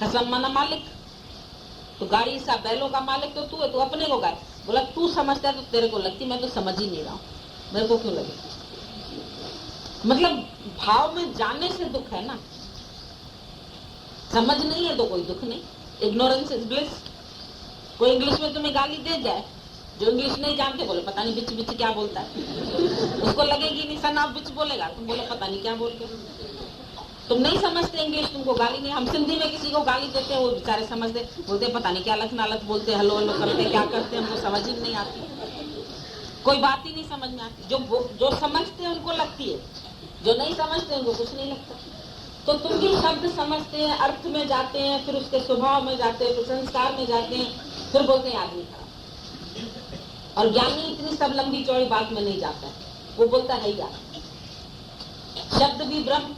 कसम मना मालिक, तो गाड़ी सा बैलों का मालिक तो तू है, तू अपने को गाय। बोला तू समझता है तो तेरे को लगती, मैं तो समझ ही नहीं रहा हूं, मेरे को क्यों लगे। मतलब भाव में जाने से दुख है ना, समझ नहीं है तो कोई दुख नहीं। Ignorance is bliss. कोई इंग्लिश में तुम्हें गाली दे जाए, जो इंग्लिश नहीं जानते बोले पता नहीं बिच बिच क्या बोलता है, उसको लगेगी नहीं सन आप बिच बोलेगा, तुम बोले पता नहीं क्या बोल के। तुम नहीं समझते इंग्लिश, तुमको गाली नहीं। हम सिंधी में किसी को गाली देते हैं, वो बेचारे समझते, बोलते पता नहीं क्या लख नालत बोलते, हलो हलो करते, क्या करते हैं, हमको समझ ही नहीं आती, कोई बात ही नहीं समझ में आती। जो समझते हैं उनको लगती है, जो नहीं समझते उनको कुछ नहीं लगता। तो तुम भी शब्द समझते हैं, अर्थ में जाते हैं, फिर उसके स्वभाव में जाते हैं, फिर संस्कार में जाते हैं, फिर बोलते हैं आदमी खराब। और ज्ञानी इतनी सब लंबी चौड़ी बात में नहीं जाता है, वो बोलता है क्या, शब्द भी ब्रह्म,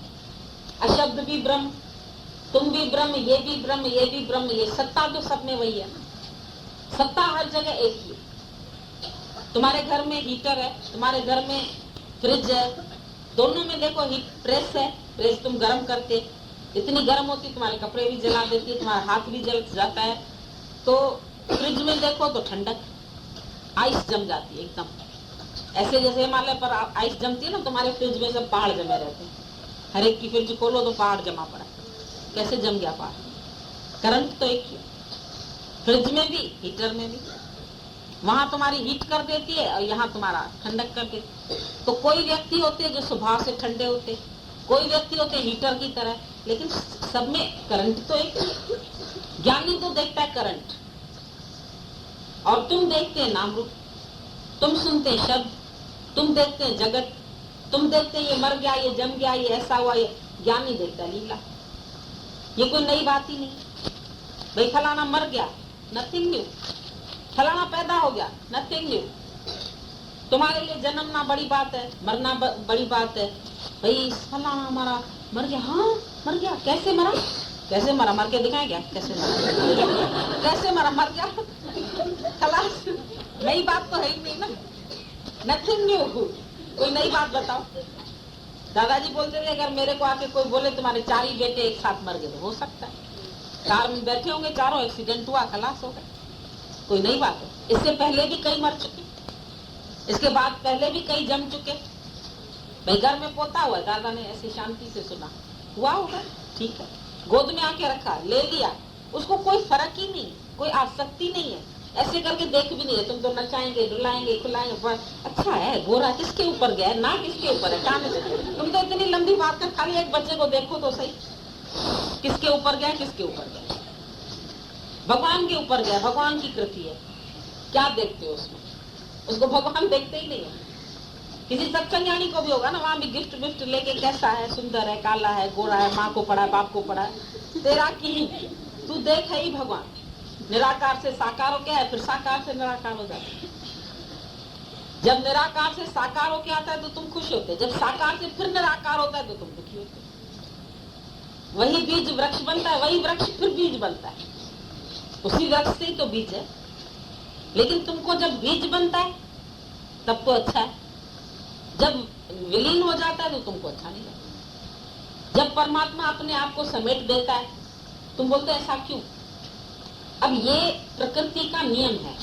अशब्द भी ब्रह्म, तुम भी ब्रह्म, ये भी ब्रह्म, ये भी ब्रह्म, ये सत्ता तो सब में वही है। सत्ता हर जगह एक ही। तुम्हारे घर में हीटर है, तुम्हारे घर में फ्रिज है, दोनों में देखो हीट, प्रेस है, प्रेस तुम गर्म करते, इतनी गर्म होती तुम्हारे कपड़े भी जला देती है, तुम्हारा हाथ भी जल जाता है। तो फ्रिज में देखो तो ठंडक, आइस जम जाती है एकदम, ऐसे जैसे हिमालय पर आइस जमती है ना, तुम्हारे फ्रिज में सब पहाड़ जमे रहते हैं। हर एक की फ्रिज खोलो तो पहाड़ जमा पड़ा, कैसे जम गया पहाड़? करंट तो एक ही, फ्रिज में भी हीटर में भी, वहां तुम्हारी हीट कर देती है और यहाँ तुम्हारा ठंडक कर देती। तो कोई व्यक्ति होते हैं जो स्वभाव से ठंडे होते, कोई व्यक्ति होते हैं हीटर की तरह, लेकिन सब में करंट तो एक ही। ज्ञानी तो देखता है करंट, और तुम देखते हैं नाम रूप, तुम सुनते हैं शब्द, तुम देखते हैं जगत, तुम देखते हैं ये मर गया, ये जम गया, ये ऐसा हुआ, ये ज्ञानी देखता है लीला। ये कोई नई बात ही नहीं। भाई फलाना मर गया, नथिंग न्यू। फलाना पैदा हो गया, नथिंग न्यू। तुम्हारे लिए जन्मना बड़ी बात है, मरना बड़ी बात है। भाई फलाना हमारा मर गया, हाँ मर गया, कैसे मरा, कैसे मरा, मर के दिखाएं क्या, कैसे मरा, कैसे मरा, मर गया, खलास। नई बात तो है ही नहीं ना, नथिंग न्यू। कोई नई बात बताओ। दादाजी बोलते थे अगर मेरे को आके कोई बोले तुम्हारे 4 ही बेटे एक साथ मर गए, तो हो सकता है, कार में बैठे होंगे चारों, एक्सीडेंट हुआ, खलास हो गए, कोई नई बात है। इससे पहले भी कई मर चुके, इसके बाद पहले भी कई जम चुके। भाई घर में पोता हुआ, दादा ने ऐसी शांति से सुना, हुआ होगा, ठीक है, गोद में आके रखा, ले लिया, उसको कोई फर्क ही नहीं, कोई आसक्ति नहीं है, ऐसे करके देख भी नहीं है। तुम तो नचाएंगे, डुलाएंगे, खुलाएंगे, अच्छा है, गोरा किसके ऊपर गया, ना किसके ऊपर है, कान से। तुम तो इतनी लंबी बात कर, खाली एक बच्चे को देखो तो सही, किसके ऊपर गया, किसके ऊपर गया, भगवान के ऊपर गया, भगवान की कृति है, क्या देखते हो उसमें, उसको भगवान देखते ही नहीं है। किसी सत्संग ज्ञानी को भी होगा ना, वहां भी गिफ्ट विफ्ट लेके, कैसा है, सुंदर है, काला है, गोरा है, माँ को पड़ा है, बाप को पड़ा है, तेरा की तू देख है ही भगवान। निराकार से साकार हो गया है, फिर साकार से निराकार हो जाता है। जब निराकार से साकार होके आता है तो तुम खुश होते, जब साकार से फिर निराकार होता है तो तुम दुखी होते। वही बीज वृक्ष बनता है, वही वृक्ष फिर बीज बनता है, उसी वृक्ष से ही तो बीज है। लेकिन तुमको जब बीज बनता है तब तो अच्छा है, जब विलीन हो जाता है तो तुमको अच्छा नहीं लगता। जब परमात्मा अपने आप को समेट देता है तुम बोलते ऐसा क्यों। अब ये प्रकृति का नियम है,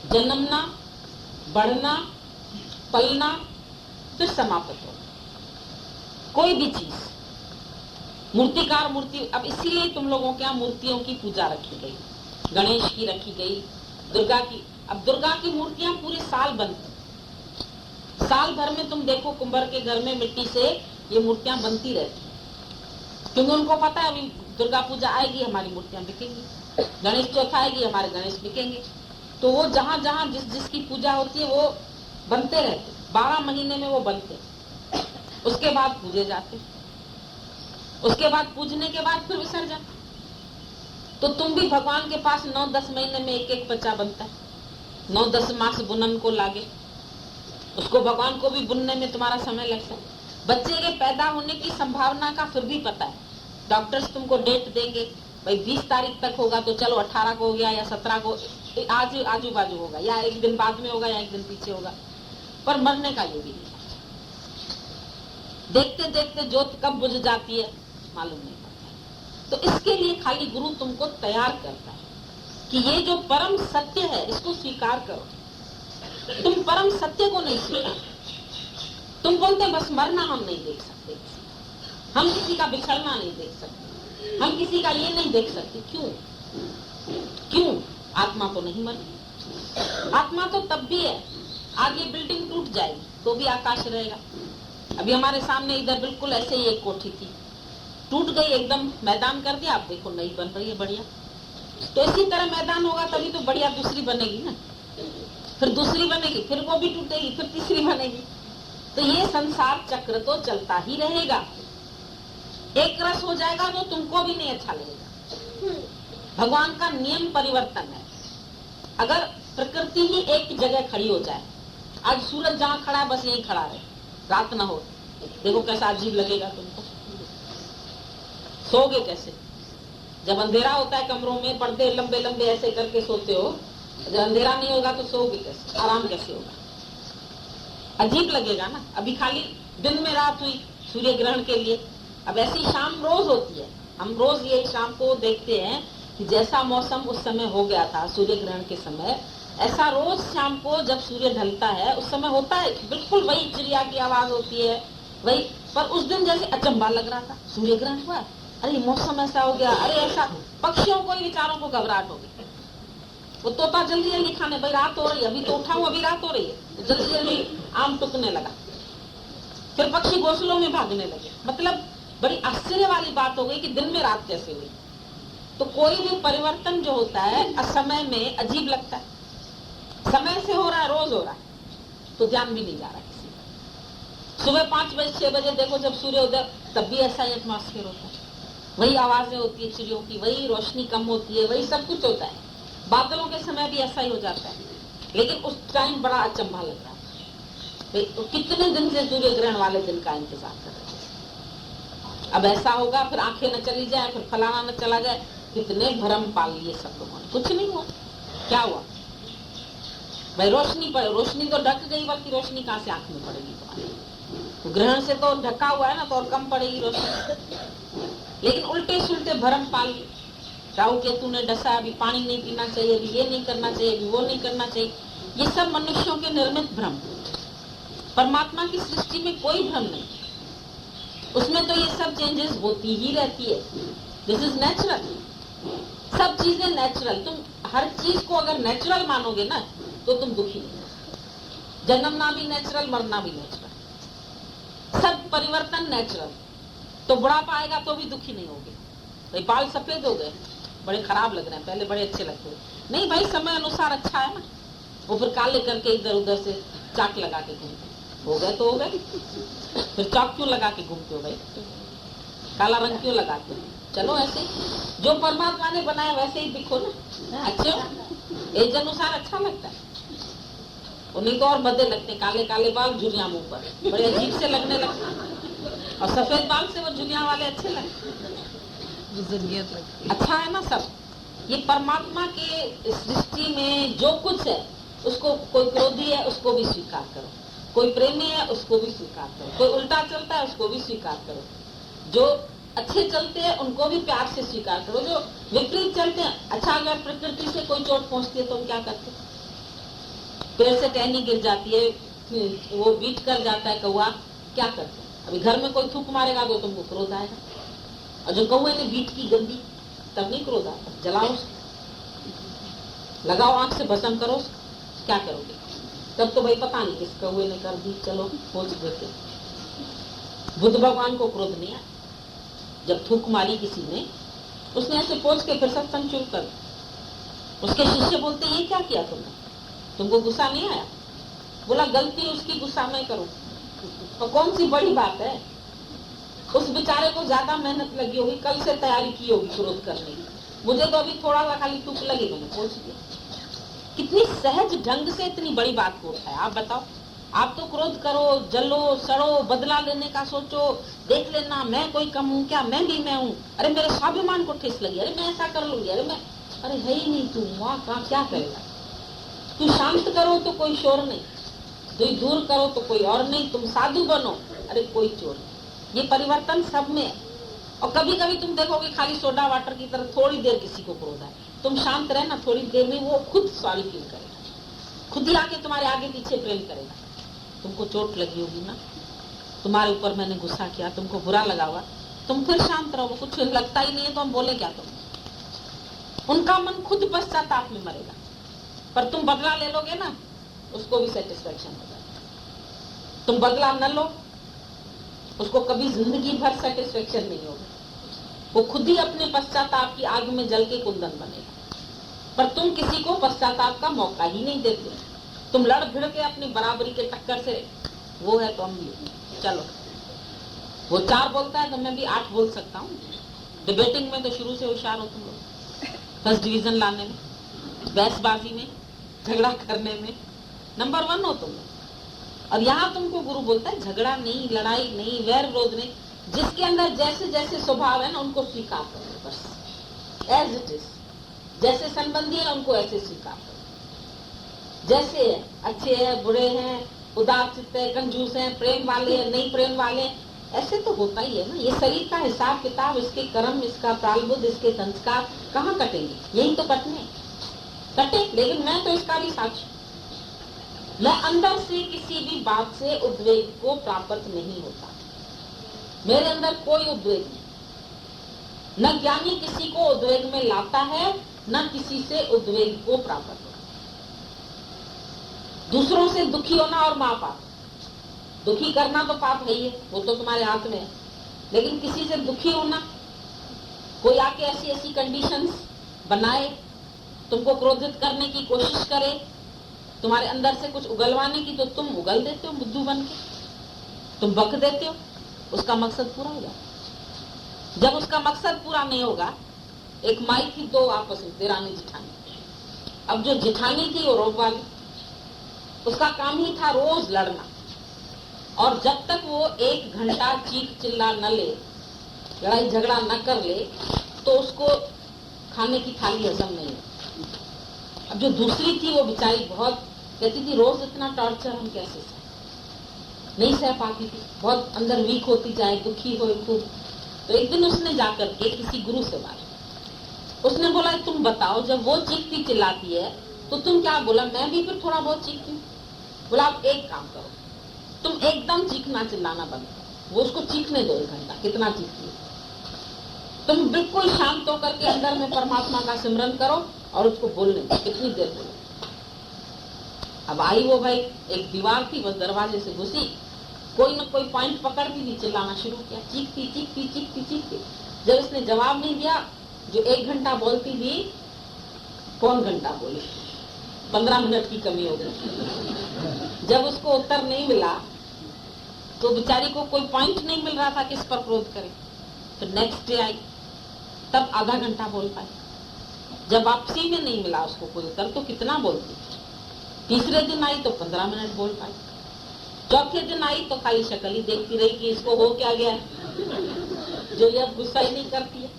जन्मना, बढ़ना, पलना, फिर समाप्त हो। कोई भी चीज, मूर्तिकार मूर्ति, अब इसीलिए तुम लोगों के यहाँ मूर्तियों की पूजा रखी गई, गणेश की रखी गई, दुर्गा की। अब दुर्गा की मूर्तियां पूरे साल बनती, साल भर में तुम देखो कुंभर के घर में मिट्टी से ये मूर्तियां बनती रहती, क्योंकि उनको पता है अभी दुर्गा पूजा आएगी, हमारी मूर्तियां बिकेंगी, गणेश चौथा आएगी, हमारे गणेश बिकेंगे। तो वो जहां जहां जिस जिसकी पूजा होती है वो बनते रहते, 12 महीने में वो बनते, उसके बाद पूजे जाते, उसके बाद पूजने के बाद फिर विसर्जन। तो तुम भी भगवान के पास 9-10 महीने में एक एक बच्चा बनता है, 9-10 मास बुनन को लागे, उसको भगवान को भी बुनने में तुम्हारा समय लगता है। बच्चे के पैदा होने की संभावना का फिर भी पता है, डॉक्टर्स तुमको डेट देंगे, भाई 20 तारीख तक होगा तो चलो 18 को हो गया या 17 को, आजू बाजू होगा, या एक दिन बाद में होगा या एक दिन पीछे होगा, पर मरने का ये भी नहीं। देखते देखते जोत कब बुझ जाती है मालूम नहीं पड़ता। तो इसके लिए खाली गुरु तुमको तैयार करता है कि ये जो परम सत्य है इसको स्वीकार करो। तुम परम सत्य को नहीं स्वीकार, तुम बोलते बस मरना हम नहीं देख सकते, हम किसी का बिछड़ना नहीं देख सकते, हम किसी का ये नहीं देख सकते। क्यों? क्यों? आत्मा तो नहीं मरती। आत्मा तो तब भी है, आज ये बिल्डिंग टूट जाएगी तो भी आकाश रहेगा। अभी हमारे सामने इधर बिल्कुल ऐसे ही एक कोठी थी, टूट गई, एकदम मैदान कर दिया, आप देखो नई बन रही है बढ़िया। तो इसी तरह मैदान होगा तभी तो बढ़िया दूसरी बनेगी ना, फिर दूसरी बनेगी, फिर वो भी टूटेगी, फिर तीसरी बनेगी। तो ये संसार चक्र तो चलता ही रहेगा। एक रस हो जाएगा तो तुमको भी नहीं अच्छा लगेगा। भगवान का नियम परिवर्तन है। अगर प्रकृति ही एक जगह खड़ी हो जाए, आज सूरज जहाँ खड़ा है बस यहीं खड़ा रहे, रात ना हो, देखो कैसा अजीब लगेगा तुमको। सोओगे कैसे? जब अंधेरा होता है कमरों में, पर्दे लंबे लंबे ऐसे करके सोते हो, जब अंधेरा नहीं होगा तो सोओगे कैसे? आराम कैसे होगा? अजीब लगेगा ना। अभी खाली दिन में रात हुई सूर्य ग्रहण के लिए, अब ऐसी शाम रोज होती है। हम रोज ये शाम को देखते हैं कि जैसा मौसम उस समय हो गया था सूर्य ग्रहण के समय, ऐसा रोज शाम को जब सूर्य ढलता है उस समय होता है। बिल्कुल वही चिड़िया की आवाज होती है, वही। पर उस दिन जैसे अचंभा लग रहा था, सूर्य ग्रहण हुआ, अरे मौसम ऐसा हो गया, अरे ऐसा। पक्षियों को ही बेचारों को घबराहट हो गई। वो तोता जल्दी जल्दी खाने, भाई रात हो रही है, अभी तो उठा हूँ, अभी रात हो रही है, तो जल्दी जल्दी आम टुकने लगा। फिर पक्षी घोंसलों में भागने लगे। मतलब बड़ी आश्चर्य वाली बात हो गई कि दिन में रात कैसे हुई। तो कोई भी परिवर्तन जो होता है असमय में अजीब लगता है। समय से हो रहा है, रोज हो रहा है, तो ध्यान भी नहीं जा रहा किसी का। सुबह 5 बजे 6 बजे देखो जब सूर्योदय, तब भी ऐसा ही एटमॉस्फेयर होता है, वही आवाजें होती है चिड़ियों की, वही रोशनी कम होती है, वही सब कुछ होता है। बादलों के समय भी ऐसा ही हो जाता है। लेकिन उस टाइम बड़ा अचंभा लग रहा था, तो कितने दिन से सूर्य ग्रहण वाले दिन का इंतजार कर रहे थे। अब ऐसा होगा, फिर आंखें न चली जाए, फिर फलाना न चला जाए, कितने भरम पाल लिए सब लोगों ने। कुछ नहीं हुआ। क्या हुआ भाई? रोशनी पर रोशनी तो ढक गई, बल्कि रोशनी कहाँ से आंख में पड़ेगी तुम्हारी? तो ग्रहण से तो ढका हुआ है ना, तो और कम पड़ेगी रोशनी। लेकिन उल्टे सुलटे भरम पाल लिए। राहु केतु ने डसा, अभी पानी नहीं पीना चाहिए, अभी ये नहीं करना चाहिए, अभी वो नहीं करना चाहिए। ये सब मनुष्यों के निर्मित भ्रम। परमात्मा की सृष्टि में कोई भ्रम नहीं, उसमें तो ये सब चेंजेस होती ही रहती है। This is natural. सब चीजें नेचुरल। तुम हर चीज को अगर नेचुरल मानोगे ना तो तुम दुखी नहीं। जन्मना भी नेचुरल, मरना भी नेचुरल, सब परिवर्तन नेचुरल। तो बुढ़ापा आएगा तो भी दुखी नहीं होगे। भाई बाल सफेद हो गए, बड़े खराब लग रहे हैं, पहले बड़े अच्छे लगते थे, नहीं भाई समय अनुसार अच्छा है ना। वो फिर काले करके इधर उधर से चाक लगा के घूमते, हो गए तो हो गए। फिर चाक क्यों लगा के घूमते हो भाई? काला रंग क्यों लगाते हो? चलो ऐसे ही जो परमात्मा ने बनाया वैसे ही दिखो ना, अच्छे हो। एज अनुसार अच्छा लगता है। उन्हीं को और बदे लगते, काले काले बाल, झुर्रियां मुंह पर, बड़े अजीब से लगने लगते। और सफेद बाल से वो झुर्रियां वाले अच्छे लगते, अच्छा है ना सब। ये परमात्मा के सृष्टि में जो कुछ है, उसको कोई क्रोधी है उसको भी स्वीकार करो, कोई प्रेमी है उसको भी स्वीकार करो, कोई उल्टा चलता है उसको भी स्वीकार करो, जो अच्छे चलते हैं उनको भी प्यार से स्वीकार करो, जो विपरीत चलते हैं। अच्छा अगर प्रकृति से कोई चोट पहुंचती है तो हम क्या करते? पेड़ से टहनी गिर जाती है, वो बीट कर जाता है कौआ, क्या करते? अभी घर में कोई थूक मारेगा तो तुमको क्रोध आएगा, और जो कौए ने बीट की गंदी, तब नहीं क्रोध आता। जलाओ उसको, लगाओ आंख से भस्म करो, क्या करोगे? तब तो भाई पता नहीं किस कौए ने कर दी, चलो खोज देते। बुद्ध भगवान को क्रोध नहीं आया, जब थूक मारी किसी ने, उसने ऐसे पोंछ के फिर सत्संग शुरू कर। उसके शिष्य बोलते ये क्या किया तुमने, तुमको गुस्सा नहीं आया? बोला गलती उसकी, गुस्सा मैं करूं तो कौन सी बड़ी बात है? उस बेचारे को ज्यादा मेहनत लगी होगी, कल से तैयारी की होगी क्रोध करने की, मुझे तो अभी थोड़ा सा खाली तुक लगी, मैंने पहुंच दिया। कितनी सहज ढंग से इतनी बड़ी बात को उठाया। आप बताओ, आप तो क्रोध करो, जलो सड़ो, बदला लेने का सोचो, देख लेना मैं कोई कम हूँ क्या, मैं भी मैं हूँ, अरे मेरे स्वाभिमान को ठेस लगी, अरे मैं ऐसा कर लूंगी, अरे मैं, अरे है ही नहीं तू, वहां कहा क्या करेगा? तू शांत करो तो कोई शोर नहीं, तू दूर करो तो कोई और नहीं, तुम साधु बनो, अरे कोई चोर नहीं। ये परिवर्तन सब में है। और कभी कभी तुम देखोगे खाली सोडा वाटर की तरह थोड़ी देर किसी को क्रोध है, तुम शांत रहे ना, थोड़ी देर में वो खुद सॉरी फील करेगा, खुद ही आके तुम्हारे आगे पीछे प्रेम करेगा। तुमको चोट लगी होगी ना, तुम्हारे ऊपर मैंने गुस्सा किया, तुमको बुरा लगा हुआ, तुम फिर शांत रहो, कुछ लगता ही नहीं है तो हम बोले क्या तुम। उनका मन खुद पश्चाताप में मरेगा, पर तुम बदला ले लोगे ना, उसको भी सेटिस्फेक्शन होगा। तुम बदला न लो, उसको कभी जिंदगी भर सेटिस्फेक्शन नहीं होगा, वो खुद ही अपने पश्चाताप की आग में जल के कुंदन बनेगा। पर तुम किसी को पश्चाताप का मौका ही नहीं देते, तुम लड़ भिड़ के अपनी बराबरी के टक्कर से, वो है तो हम भी, चलो वो 4 बोलता है तो मैं भी 8 बोल सकता हूँ। डिबेटिंग में तो शुरू से होशियार हो तुम लोग, फर्स्ट डिवीजन लाने में, बहसबाजी में, झगड़ा करने में नंबर 1 हो तुम लोग। और यहाँ तुमको गुरु बोलता है झगड़ा नहीं, लड़ाई नहीं, वैर विरोध नहीं, जिसके अंदर जैसे जैसे स्वभाव है ना उनको स्वीकार करो, बस एज इट इज। जैसे संबंधी है उनको ऐसे स्वीकार करो, जैसे है, अच्छे हैं, बुरे हैं, उदार चित्त है, कंजूस है, प्रेम वाले हैं, नहीं प्रेम वाले, ऐसे तो होता ही है ना। ये शरीर का हिसाब किताब, इसके कर्म, इसका प्रारब्ध, इसके संस्कार कहाँ कटेंगे, यही तो कटने कटे। लेकिन मैं तो इसका भी साक्षी, मैं अंदर से किसी भी बात से उद्वेग को प्राप्त नहीं होता, मेरे अंदर कोई उद्वेग नहीं। न ज्ञानी किसी को उद्वेग में लाता है, न किसी से उद्वेग को प्राप्त होता। दूसरों से दुखी होना और महापाप, दुखी करना तो पाप है ही है, वो तो तुम्हारे हाथ में है। लेकिन किसी से दुखी होना, कोई आके ऐसी ऐसी कंडीशंस बनाए, तुमको क्रोधित करने की कोशिश करे, तुम्हारे अंदर से कुछ उगलवाने की, तो तुम उगल देते हो बुद्धू बन के, तुम बक देते हो, उसका मकसद पूरा हो जाए। जब उसका मकसद पूरा नहीं होगा, एक माई थी, 2 आपस में देरानी जिठानी। अब जो जिठानी थी वो रोब वाली, उसका काम ही था रोज लड़ना, और जब तक वो 1 घंटा चीख चिल्ला न ले, लड़ाई झगड़ा न कर ले, तो उसको खाने की थाली हजम नहीं है। अब जो दूसरी थी वो बेचारी बहुत कहती थी रोज इतना टॉर्चर हम कैसे सह, नहीं सह पाती थी, बहुत अंदर वीक होती जाए, दुखी हो खूब। तो एक दिन उसने जाकर के किसी गुरु से बात, उसने बोला तुम बताओ, जब वो चीखती चिल्लाती है तो तुम क्या? बोला मैं भी फिर थोड़ा बहुत चीखती हूँ। बोला आप एक काम करो, तुम एकदम चीखना चिल्लाना बंद करो, वो उसको चीखने दो 1 घंटा, कितना चीखती है, तुम बिल्कुल शांत होकर के अंदर में परमात्मा का सिमरन करो और उसको बोलने दो, कितनी देर बोलो। अब आई वो भाई, एक दीवार थी, बस दरवाजे से घुसी, कोई न कोई पॉइंट पकड़ती थी, चिल्लाना शुरू किया, चीखती चीखती चीखती चीखती। जब इसने जवाब नहीं दिया, जो 1 घंटा बोलती थी, 1.25 घंटा बोली, 15 मिनट की कमी हो गई। जब उसको उत्तर नहीं मिला तो बेचारी को कोई पॉइंट नहीं मिल रहा था किस पर क्रोध करे। तो नेक्स्ट डे आई, तब आधा घंटा बोल पाई। जब वापसी में नहीं मिला उसको कोई उत्तर तो कितना बोलती। तीसरे दिन आई तो 15 मिनट बोल पाई। चौथे दिन आई तो खाली शक्ल ही देखती रही कि इसको हो क्या गया है, जो ये अब गुस्सा ही नहीं करती है,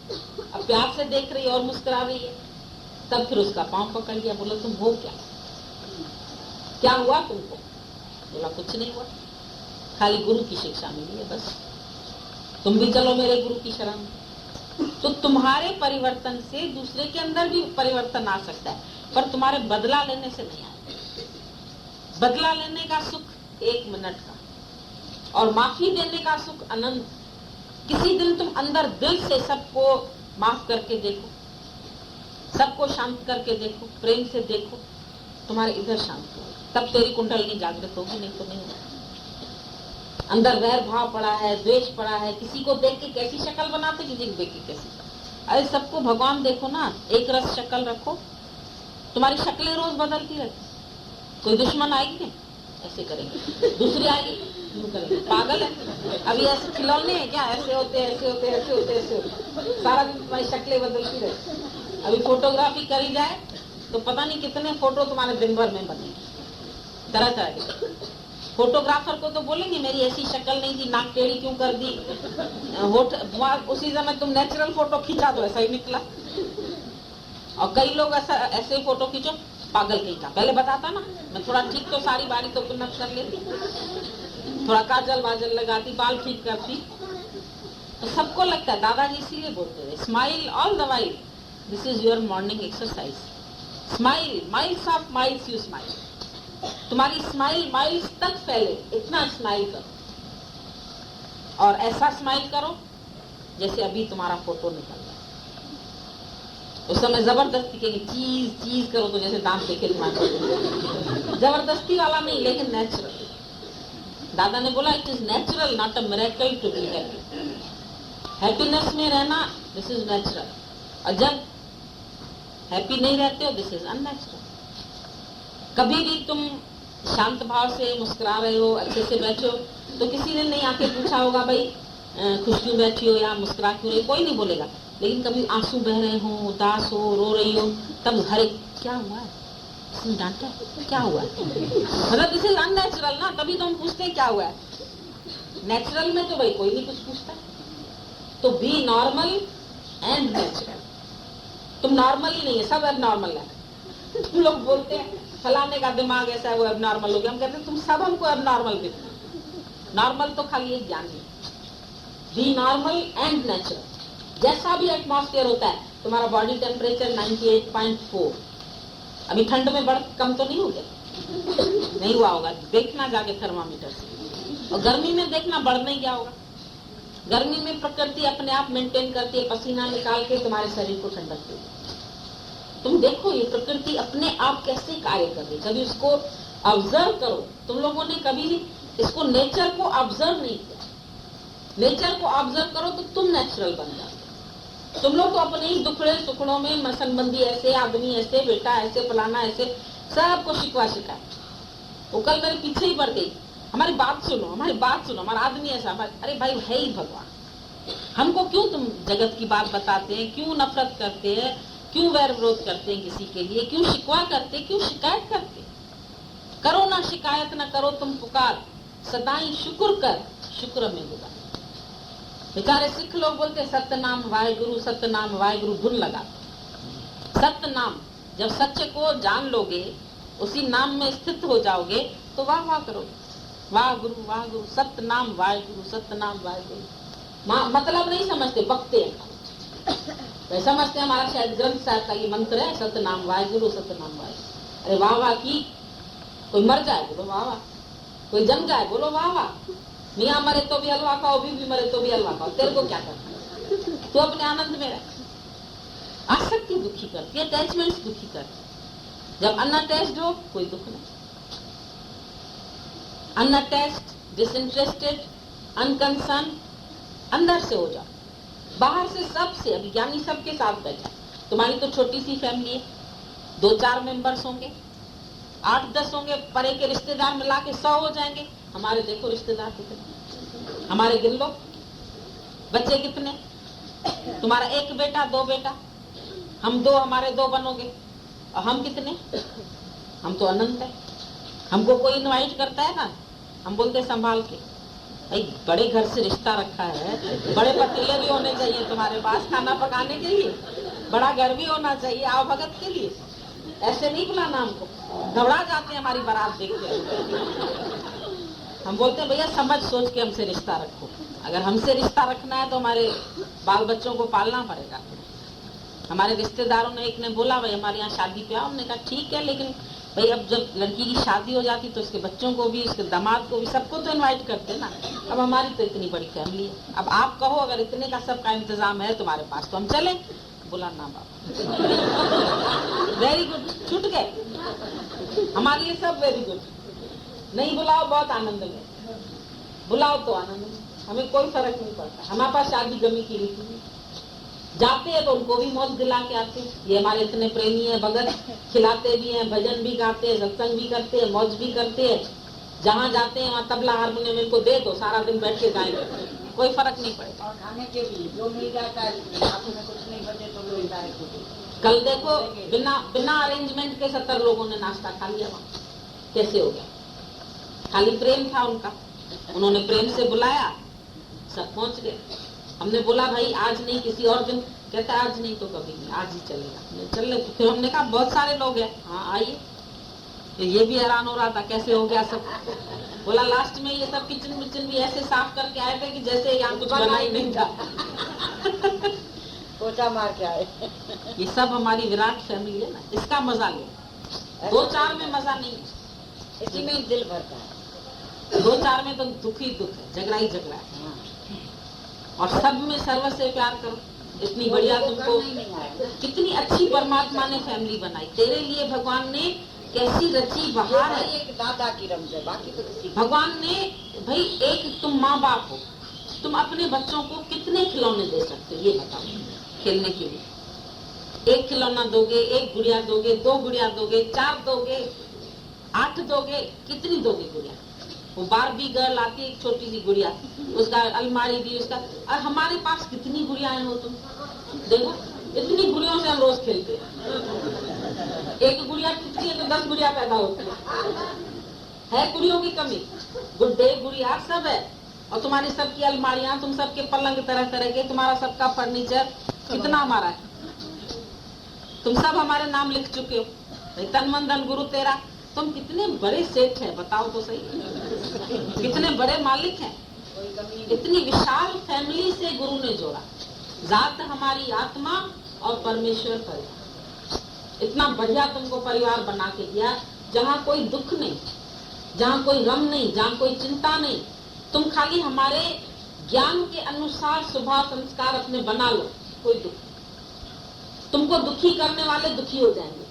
अब प्यार से देख रही है और मुस्कुरा रही है। तब फिर उसका पांव पकड़ लिया, बोला तुम हो क्या हुआ तुमको? बोला कुछ नहीं हुआ, खाली गुरु की शिक्षा मिली है, बस तुम भी चलो मेरे गुरु की शरण। तो तुम्हारे परिवर्तन से दूसरे के अंदर भी परिवर्तन आ सकता है, पर तुम्हारे बदला लेने से नहीं आएगा। बदला लेने का सुख 1 मिनट का, और माफी देने का सुख अनंत। किसी दिन तुम अंदर दिल से सबको माफ करके देखो, सबको शांत करके देखो, प्रेम से देखो, तुम्हारे इधर शांत होगा, तब तेरी कुंडली जागृत होगी, नहीं तो नहीं होगी। अंदर वैर भाव पड़ा है, द्वेष पड़ा है, किसी को देख के कैसी शक्ल बनाते, किसी को देख के कैसी। अरे सबको भगवान देखो ना, एक रस शक्ल रखो, तुम्हारी शक्लें रोज बदलती रहती। कोई दुश्मन आएगी नहीं ऐसे करेंगे, दूसरी आएगी यूं करेंगे, पागल है। अभी ऐसे खिलौने हैं क्या? ऐसे होते ऐसे होते ऐसे होते ऐसे होते, सारा दिन तुम्हारी शक्लें बदलती रहती। अभी फोटोग्राफी करी जाए तो पता नहीं कितने फोटो तुम्हारे दिन भर में बने, तरह तरह के। फोटोग्राफर को तो बोलेंगे मेरी ऐसी शक्ल नहीं थी, नाक टेढ़ी क्यों कर दी, होठ, उसी समय तुम नेचुरल फोटो खींचा तो ऐसा ही निकला। और कई लोग ऐसे फोटो खींचो, पागल कहीं का, पहले बताता ना, मैं थोड़ा ठीक तो सारी बारी तो पिनअप कर लेती, थोड़ा काजल वाजल लगाती, बाल ठीक करती, तो सबको लगता है, दादाजी इसीलिए बोलते थे smile all the while, this is your morning exercise. Smile, miles of miles you smile, तुम्हारी स्माइल माइल्स तक फैले, इतना स्माइल करो। और ऐसा स्माइल करो जैसे अभी तुम्हारा फोटो निकल रहा है। उस समय जबरदस्ती के चीज चीज करो तो जैसे दांत देखे तुम्हारे, जबरदस्ती वाला नहीं, लेकिन नेचुरल। दादा ने बोला it is natural not a miracle to be happy. Happiness में रहना दिस इज नेचुरल, और जब हैप्पी नहीं रहते हो दिस इज अननेचुरल। कभी भी तुम शांत भाव से मुस्कुरा रहे हो, अच्छे से बैठे हो, तो किसी ने नहीं आके पूछा होगा भाई खुश क्यों बैठी हो या मुस्कुरा क्यों रही, कोई नहीं बोलेगा। लेकिन कभी आंसू बह रहे हो, उदास हो, रो रही हो, तब हर एक क्या हुआ है, इसने डांटा, क्या हुआ है, मतलब दिस इज अननेचुरल ना, तभी तो हम पूछते हैं क्या हुआ है। नेचुरल में तो भाई कोई नहीं कुछ पूछता। तो बी नॉर्मल एंड नेचुरल। तुम नॉर्मल ही नहीं है, सब अब नॉर्मल है। तुम लोग बोलते हैं फलाने का दिमाग ऐसा है वो अब नॉर्मल हो गया, हम कहते हैं तुम सब हमको अब नॉर्मल दिखते। नॉर्मल तो खाली एक ज्ञान है, बी नॉर्मल एंड नेचुरल। जैसा भी एटमॉस्फेयर होता है, तुम्हारा बॉडी टेम्परेचर 98.4, अभी ठंड में बढ़ कम तो नहीं हो गया, नहीं हुआ होगा, देखना जाके थर्मामीटर से। और गर्मी में देखना बढ़ नहीं गया होगा। गर्मी में प्रकृति अपने आप मेंटेन करती है, पसीना निकाल के तुम्हारे शरीर को ठंडक देती है। तुम देखो ये प्रकृति अपने आप कैसे कार्य कर रही है, कभी उसको ऑब्जर्व करो। तुम लोगों ने कभी इसको नेचर को ऑब्जर्व नहीं किया। नेचर को ऑब्जर्व करो तो तुम नेचुरल बन जाते। तुम लोग तो अपने ही दुखड़े सुखड़ों में मसनबंदी ऐसे, आदमी ऐसे, बेटा ऐसे, फलाना ऐसे, सबको शिकवा शिकायत। वो कल मेरे पीछे ही पड़ गई, हमारी बात सुनो, हमारी बात सुनो, हमारा आदमी ऐसा। अरे भाई है ही भगवान, हमको क्यों तुम जगत की बात बताते हैं, क्यों नफरत करते हैं, क्यों वैर विरोध करते हैं किसी के लिए, क्यों शिकवा करते, क्यों शिकायत करते। करो ना शिकायत, ना करो तुम पुकार, सदाई शुक्र कर, शुक्र में गुजार। बेचारे सिख लोग बोलते सत्य नाम वाहेगुरु, सत्य नाम वाहेगुरु, धुन लगा। सत्य नाम, जब सत्य को जान लोगे, उसी नाम में स्थित हो जाओगे, तो वाह वाह करोगे, वाह गुरु, सत्य नाम वाहेगुरु, सत्य नाम वाहेगुरु। मतलब नहीं समझते, बकते हैं, तो समझते हमारा शायद ग्रंथ साहब का ये मंत्र है, सत्य नाम वाहेगुरु, सत्य नाम वाहेगुरु। अरे वाह वाह की, कोई मर जाए बोलो वाह वाह, कोई जम जाए बोलो वाह वाह। मियाँ मरे तो भी हलवा खाओ, बीवी मरे तो भी हलवा खाओ, तेरे को क्या करना, तू अपने आनंद में रह। आसक्ति दुखी करती है, अटैचमेंट्स दुखी करती। जब अनअटैच्ड हो कोई दुख नहीं। अनअटैच्ड, डिसइंटरेस्टेड, अनकंसर्न, अंदर से हो जाओ। बाहर से सबसे, अभी ज्ञानी सबके साथ बैठा, तुम्हारी तो छोटी सी फैमिली है, 2-4 मेंबर्स होंगे, 8-10 होंगे, परे के रिश्तेदार मिला के 100 हो जाएंगे। हमारे देखो रिश्तेदार कितने, हमारे गिन लो। बच्चे कितने, तुम्हारा 1 बेटा 2 बेटा, हम 2, हमारे 2 बनोगे, और हम कितने, हम तो अनंत है। हमको कोई इनवाइट करता है ना, हम बोलते संभाल के, भाई बड़े घर से रिश्ता रखा है, बड़े पतीले भी होने चाहिए तुम्हारे पास खाना पकाने के लिए, बड़ा घर भी होना चाहिए आओ भगत के लिए। ऐसे नहीं बुलाना हमको, घबरा जाते हैं हमारी बारात देखते। हम बोलते हैं भैया समझ सोच के हमसे रिश्ता रखो। अगर हमसे रिश्ता रखना है तो हमारे बाल बच्चों को पालना पड़ेगा। हमारे रिश्तेदारों ने, एक ने बोला भाई हमारे यहाँ शादी पे आओ, हमने कहा ठीक है, लेकिन भाई अब जब लड़की की शादी हो जाती तो उसके बच्चों को भी, उसके दामाद को भी, सबको तो इनवाइट करते ना। अब हमारी तो इतनी बड़ी फैमिली है, अब आप कहो अगर इतने का सबका इंतजाम है तुम्हारे पास तो हम चले। बोला ना बाबा, वेरी गुड, छूट गए हमारे लिए सब वेरी गुड। नहीं बुलाओ बहुत आनंद में, बुलाओ तो आनंद में, हमें कोई फर्क नहीं पड़ता। हमारे पास शादी गमी की रीति है, जाते हैं तो उनको भी मौज दिला के आते हैं। ये हमारे इतने प्रेमी है, भगत खिलाते भी हैं, भजन भी गाते हैं, सत्संग भी करते हैं, मौज भी करते हैं। जहाँ जाते हैं वहाँ तबला हारमोनियम इनको दे दो, सारा दिन बैठ के गाएंगे, कोई फर्क नहीं पड़ेगा। और खाने के लिए जो मिल जाता है, आपको में कुछ नहीं बचे तो लोग डायरेक्ट। कल देखो बिना अरेंजमेंट के 70 लोगों ने नाश्ता खा लिया वहाँ, कैसे हो गया? खाली प्रेम था उनका, उन्होंने प्रेम से बुलाया, सब पहुंच गए। हमने बोला भाई आज नहीं किसी और दिन, कहता आज नहीं तो कभी नहीं, आज ही चलेगा। चल रहे, फिर हमने कहा बहुत सारे लोग हैं, हाँ आइए। ये भी हैरान हो रहा था कैसे हो गया सब। बोला लास्ट में ये सब किचन विचन भी ऐसे साफ करके आए थे कि जैसे यहाँ कुछ बना ही नहीं था। पोछा मार के आए। ये सब हमारी विराट फैमिली है ना, इसका मजा लो। 2-4 में मजा नहीं है, इसी में दिल भरता है। 2-4 में तो दुख ही दुख है, झगड़ा ही झगड़ा है। और सब में सर्व से प्यार करो। इतनी बढ़िया तुमको कितनी अच्छी परमात्मा ने फैमिली बनाई तेरे लिए। भगवान ने कैसी रची बहार है। एक दादा की रमज है, बाकी तो किसी भगवान ने भाई, एक तुम माँ बाप हो, तुम अपने बच्चों को कितने खिलौने दे सकते हो ये बताओ खेलने के लिए। 1 खिलौना दोगे, 1 गुड़िया दोगे, 2 गुड़िया दोगे, 4 दोगे, 8 दोगे, कितनी दोगे गुड़िया? वो बारबी गर्ल आती है एक छोटी सी गुड़िया, उसका अलमारी दी उसका। और हमारे पास कितनी गुड़ियाएं हो तुम देखो, इतनी गुड़ियों से हम रोज खेलते हैं। 1 गुड़िया टूटती है तो 10 गुड़िया पैदा होती है गुड़ियों की कमी। गुड्डे गुड़िया सब है। और तुम्हारी सबकी अलमारियां, तुम सबके पलंग तरह तरह के, तुम्हारा सबका फर्नीचर कितना हमारा है। तुम सब हमारे नाम लिख चुके हो। तन मन धन गुरु तेरा। तुम कितने बड़े सेठ हैं बताओ तो सही, कितने बड़े मालिक हैं। इतनी विशाल फैमिली से गुरु ने जोड़ा। जात हमारी आत्मा और परमेश्वर परिवार। इतना बढ़िया तुमको परिवार बना के दिया, जहाँ कोई दुख नहीं, जहाँ कोई गम नहीं, जहाँ कोई चिंता नहीं। तुम खाली हमारे ज्ञान के अनुसार स्वभाव संस्कार अपने बना लो, कोई दुख। तुमको दुखी करने वाले दुखी हो जाएंगे,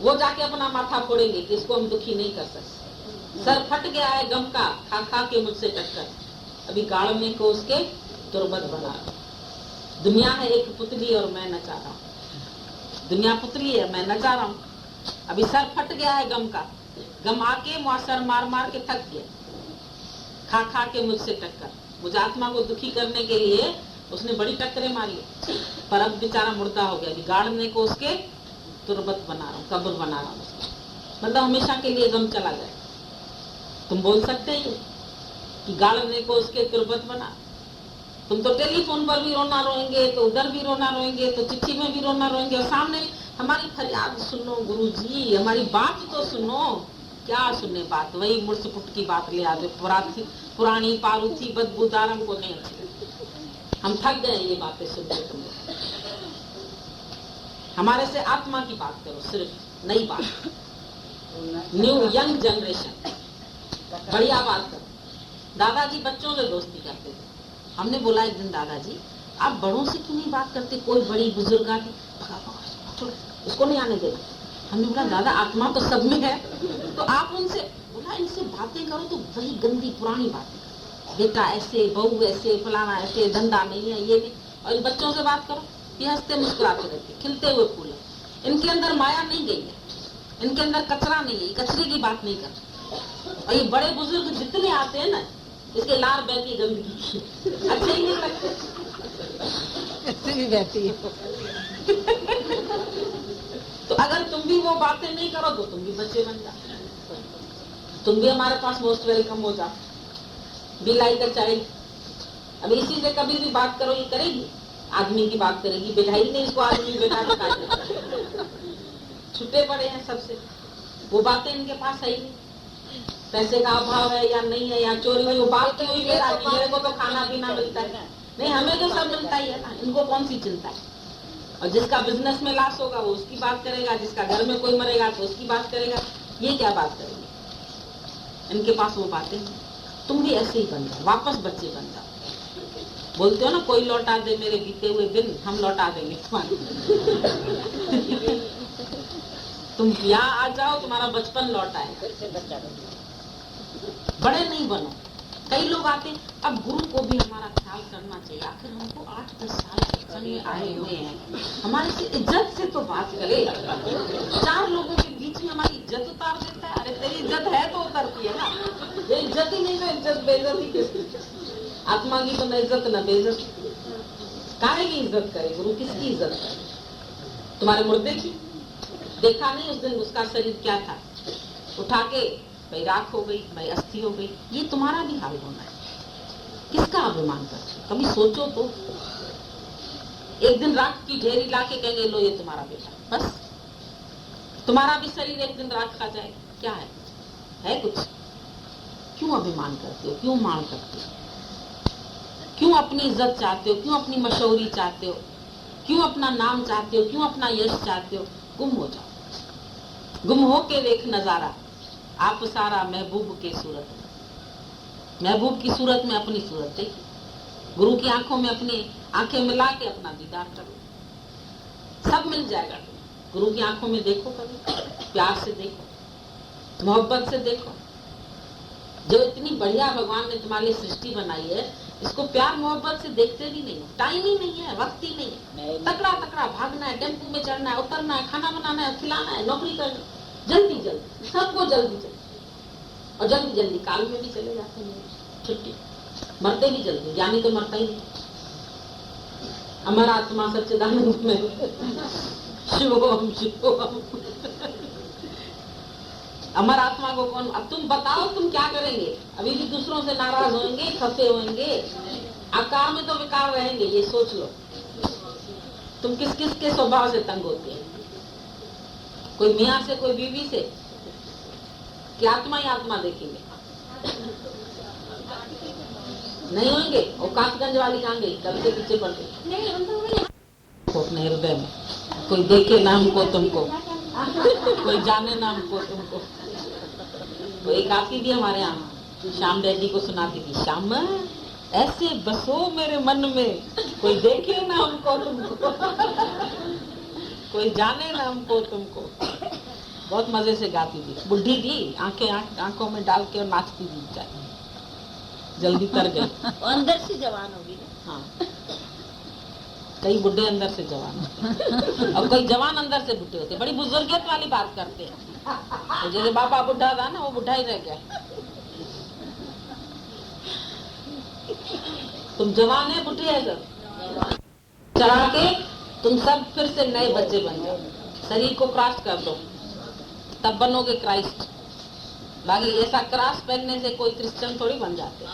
वो जाके अपना माथा फोड़ेंगे कि इसको हम दुखी नहीं कर सकते। सर फट गया है गम का, खा खा के मुझसे टक्कर, अभी गाड़ने को उसके तुरबत बना रहा। दुनिया है एक पुतली और मैं नचा रहा हूँ। दुनिया पुतली है, मैं नचा रहा हूँ। अभी सर फट गया है गम का, गम आके मुआ सर मार मार के थक गया, खा खा के मुझसे टक्कर। मुझे आत्मा को दुखी करने के लिए उसने बड़ी टक्करें मारी, पर अब बेचारा मुर्दा हो गया। अभी गाड़ने को उसके तुरबत बना रहा हूँ, कब्र बना रहा हूँ उसकी। मतलब हमेशा के लिए गम चला जाए। तुम बोल सकते हो कि गाड़ने को उसके तुरबत बना। तुम तो टेलीफोन पर भी रोना रोएंगे, तो उधर भी रोना रोएंगे, तो चिट्ठी में भी रोना रोएंगे, और सामने हमारी फरियाद सुनो गुरुजी, हमारी बात तो सुनो। क्या सुनने बात, वही मुड़सपुट की बात ले आते, पुरानी पारूथी बदबूदार हमको नहीं अच्छी। हम थक गए ये बातें सुनते। तुम हमारे से आत्मा की बात करो, सिर्फ नई बात, न्यू यंग जनरेशन, बढ़िया बात करो। दादाजी बच्चों से दोस्ती करते थे। हमने बोला एक दिन, दादाजी आप बड़ों से क्यों नहीं बात करते? कोई बड़ी बुजुर्ग आती, उसको नहीं आने देना। हमने बोला दादा आत्मा तो सब में है, तो आप उनसे, बोला इनसे बातें करो तो वही गंदी पुरानी बातें, बेटा ऐसे, बहू ऐसे, फलाना ऐसे, धंधा नहीं है, ये नहीं। और इन बच्चों से बात करो, ये हंसते मुस्कुराते रहते, खिलते हुए फूल। इनके अंदर माया नहीं गई है, इनके अंदर कचरा नहीं है, कचरे की बात नहीं करते। और ये बड़े बुजुर्ग जितने आते हैं ना, इसके लार बहती गंदगी, अच्छे ही नहीं लगते। ऐसे भी बहती है। तो अगर तुम भी वो बातें नहीं करो तो तुम भी बच्चे बन जाओ, तुम भी हमारे पास मोस्ट वेलकम हो जाओ। Be like a child. अब इसी से कभी भी बात करो, ये करेगी, आदमी की बात करेगी, बिठाई नहीं इसको आदमी बैठा के, छुट्टे पड़े हैं सबसे। वो बातें इनके पास है ही नहीं। पैसे का अभाव है या नहीं है, या चोरी हुई, वो बात तो हुई, मेरे को तो खाना पीना मिलता है, नहीं हमें तो सब मिलता ही है ना, इनको कौन सी चिंता है। और जिसका बिजनेस में लॉस होगा वो उसकी बात करेगा, जिसका घर में कोई मरेगा तो उसकी बात करेगा, ये क्या बात करेंगे? इनके पास वो बातें। तुम भी ऐसे ही बन जाओ, वापस बच्चे बन जाओ। बोलते हो ना कोई लौटा दे मेरे बीते हुए दिन, हम लौटा देंगे तुम्हारे। तुम यहाँ आ जाओ, तुम्हारा बचपन लौटा है। बड़े नहीं बनो। कई लोग आते, अब गुरु को भी हमारा ख्याल करना चाहिए, आखिर हमको 8-10 साल सत्संग में आए हुए हैं, हमारे से इज्जत से तो बात करे। 4 लोगों के बीच में हमारी इज्जत उतार देता है। अरे तेरी इज्जत है तो उतरती है ना, ये इज्जत ही नहीं तो इज्जत बेइज्जती किसकी? आत्मा की तो न इज्जत न बेइज्जती, काहे की इज्जत करे गुरु? किसकी इज्जत करे? तुम्हारे मुर्दे की? देखा नहीं उस दिन उसका शरीर क्या था, उठा के भाई राख हो गई, भाई अस्थि हो गई। ये तुम्हारा भी हाल होना है। किसका अभिमान करते? कभी सोचो तो। एक दिन राख की ढेरी लाके कहेंगे लो ये तुम्हारा बेटा, बस तुम्हारा भी शरीर एक दिन राख खा जाएगा, क्या है कुछ? क्यों अभिमान करते हो, क्यों मान करते हो, क्यों अपनी इज्जत चाहते हो, क्यों अपनी मशहूरी चाहते हो, क्यों अपना नाम चाहते हो, क्यों अपना यश चाहते हो? गुम हो जाओ, गुम हो के देख नजारा आप सारा महबूब के सूरत में। महबूब की सूरत में अपनी सूरत देखिए, गुरु की आंखों में अपनी आंखें मिला के अपना दीदार करो, सब मिल जाएगा। गुरु की आंखों में देखो, कभी प्यार से देखो, मोहब्बत से देखो। जो इतनी बढ़िया भगवान ने तुम्हारे लिए सृष्टि बनाई है, इसको प्यार मोहब्बत से देखते भी नहीं, टाइम ही नहीं है, वक्त ही नहीं है। तकड़ा तकड़ा भागना है, टेम्पू में चढ़ना है, उतरना है, खाना बनाना है, खिलाना है, नौकरी करनी, जल्दी जल्दी, सबको जल्दी जल्दी, और जल्दी जल्दी काल में भी चले जाते हैं, छुट्टी, मरते भी जल्दी। ज्ञानी तो मरता ही नहीं। अमर आत्मा सच्चिदानंद में शिवोम शिवोम। अमर आत्मा को कौन? अब तुम बताओ तुम क्या करेंगे? अभी भी दूसरों से नाराज होंगे, खफे होंगे, आकार में तो विकार रहेंगे, ये सोच लो। तुम किस किस के स्वभाव से तंग होते हैं? कोई मियाँ से, कोई बीवी से, कि आत्मा ही आत्मा देखेंगे? नहीं होंगे। और कासगंज वाली कहाँ गई? कल के पीछे पड़ गई अपने हृदय में। कोई देखे ना हमको तुमको, कोई जाने ना हमको तुमको। तो एक आती थी हमारे यहाँ, श्याम डैडी को सुनाती थी, श्याम ऐसे बसो मेरे मन में, कोई देखे ना हमको तुमको, कोई जाने ना हमको तुमको। बहुत मजे से गाती थी, बुढ़ी थी, आंखों में डाल के और नाचती थी, बेचारी जल्दी तर गई। अंदर से जवान होगी ना। हाँ, कई बुढ़े अंदर से जवान होते और कई जवान अंदर से बुढ़े होते। बड़ी बुजुर्गियत वाली बात करते हैं। तो जैसे बाबा बुढ़ा था ना, वो बुढ़ा ही रह गया। तुम जवान है, बुढ़े है, सब चढ़ा के तुम सब फिर से नए बच्चे बन जाओ। शरीर को क्रॉस कर दो, तब बनोगे क्राइस्ट। बाकी ऐसा क्रॉस पहनने से कोई क्रिश्चियन थोड़ी बन जाते।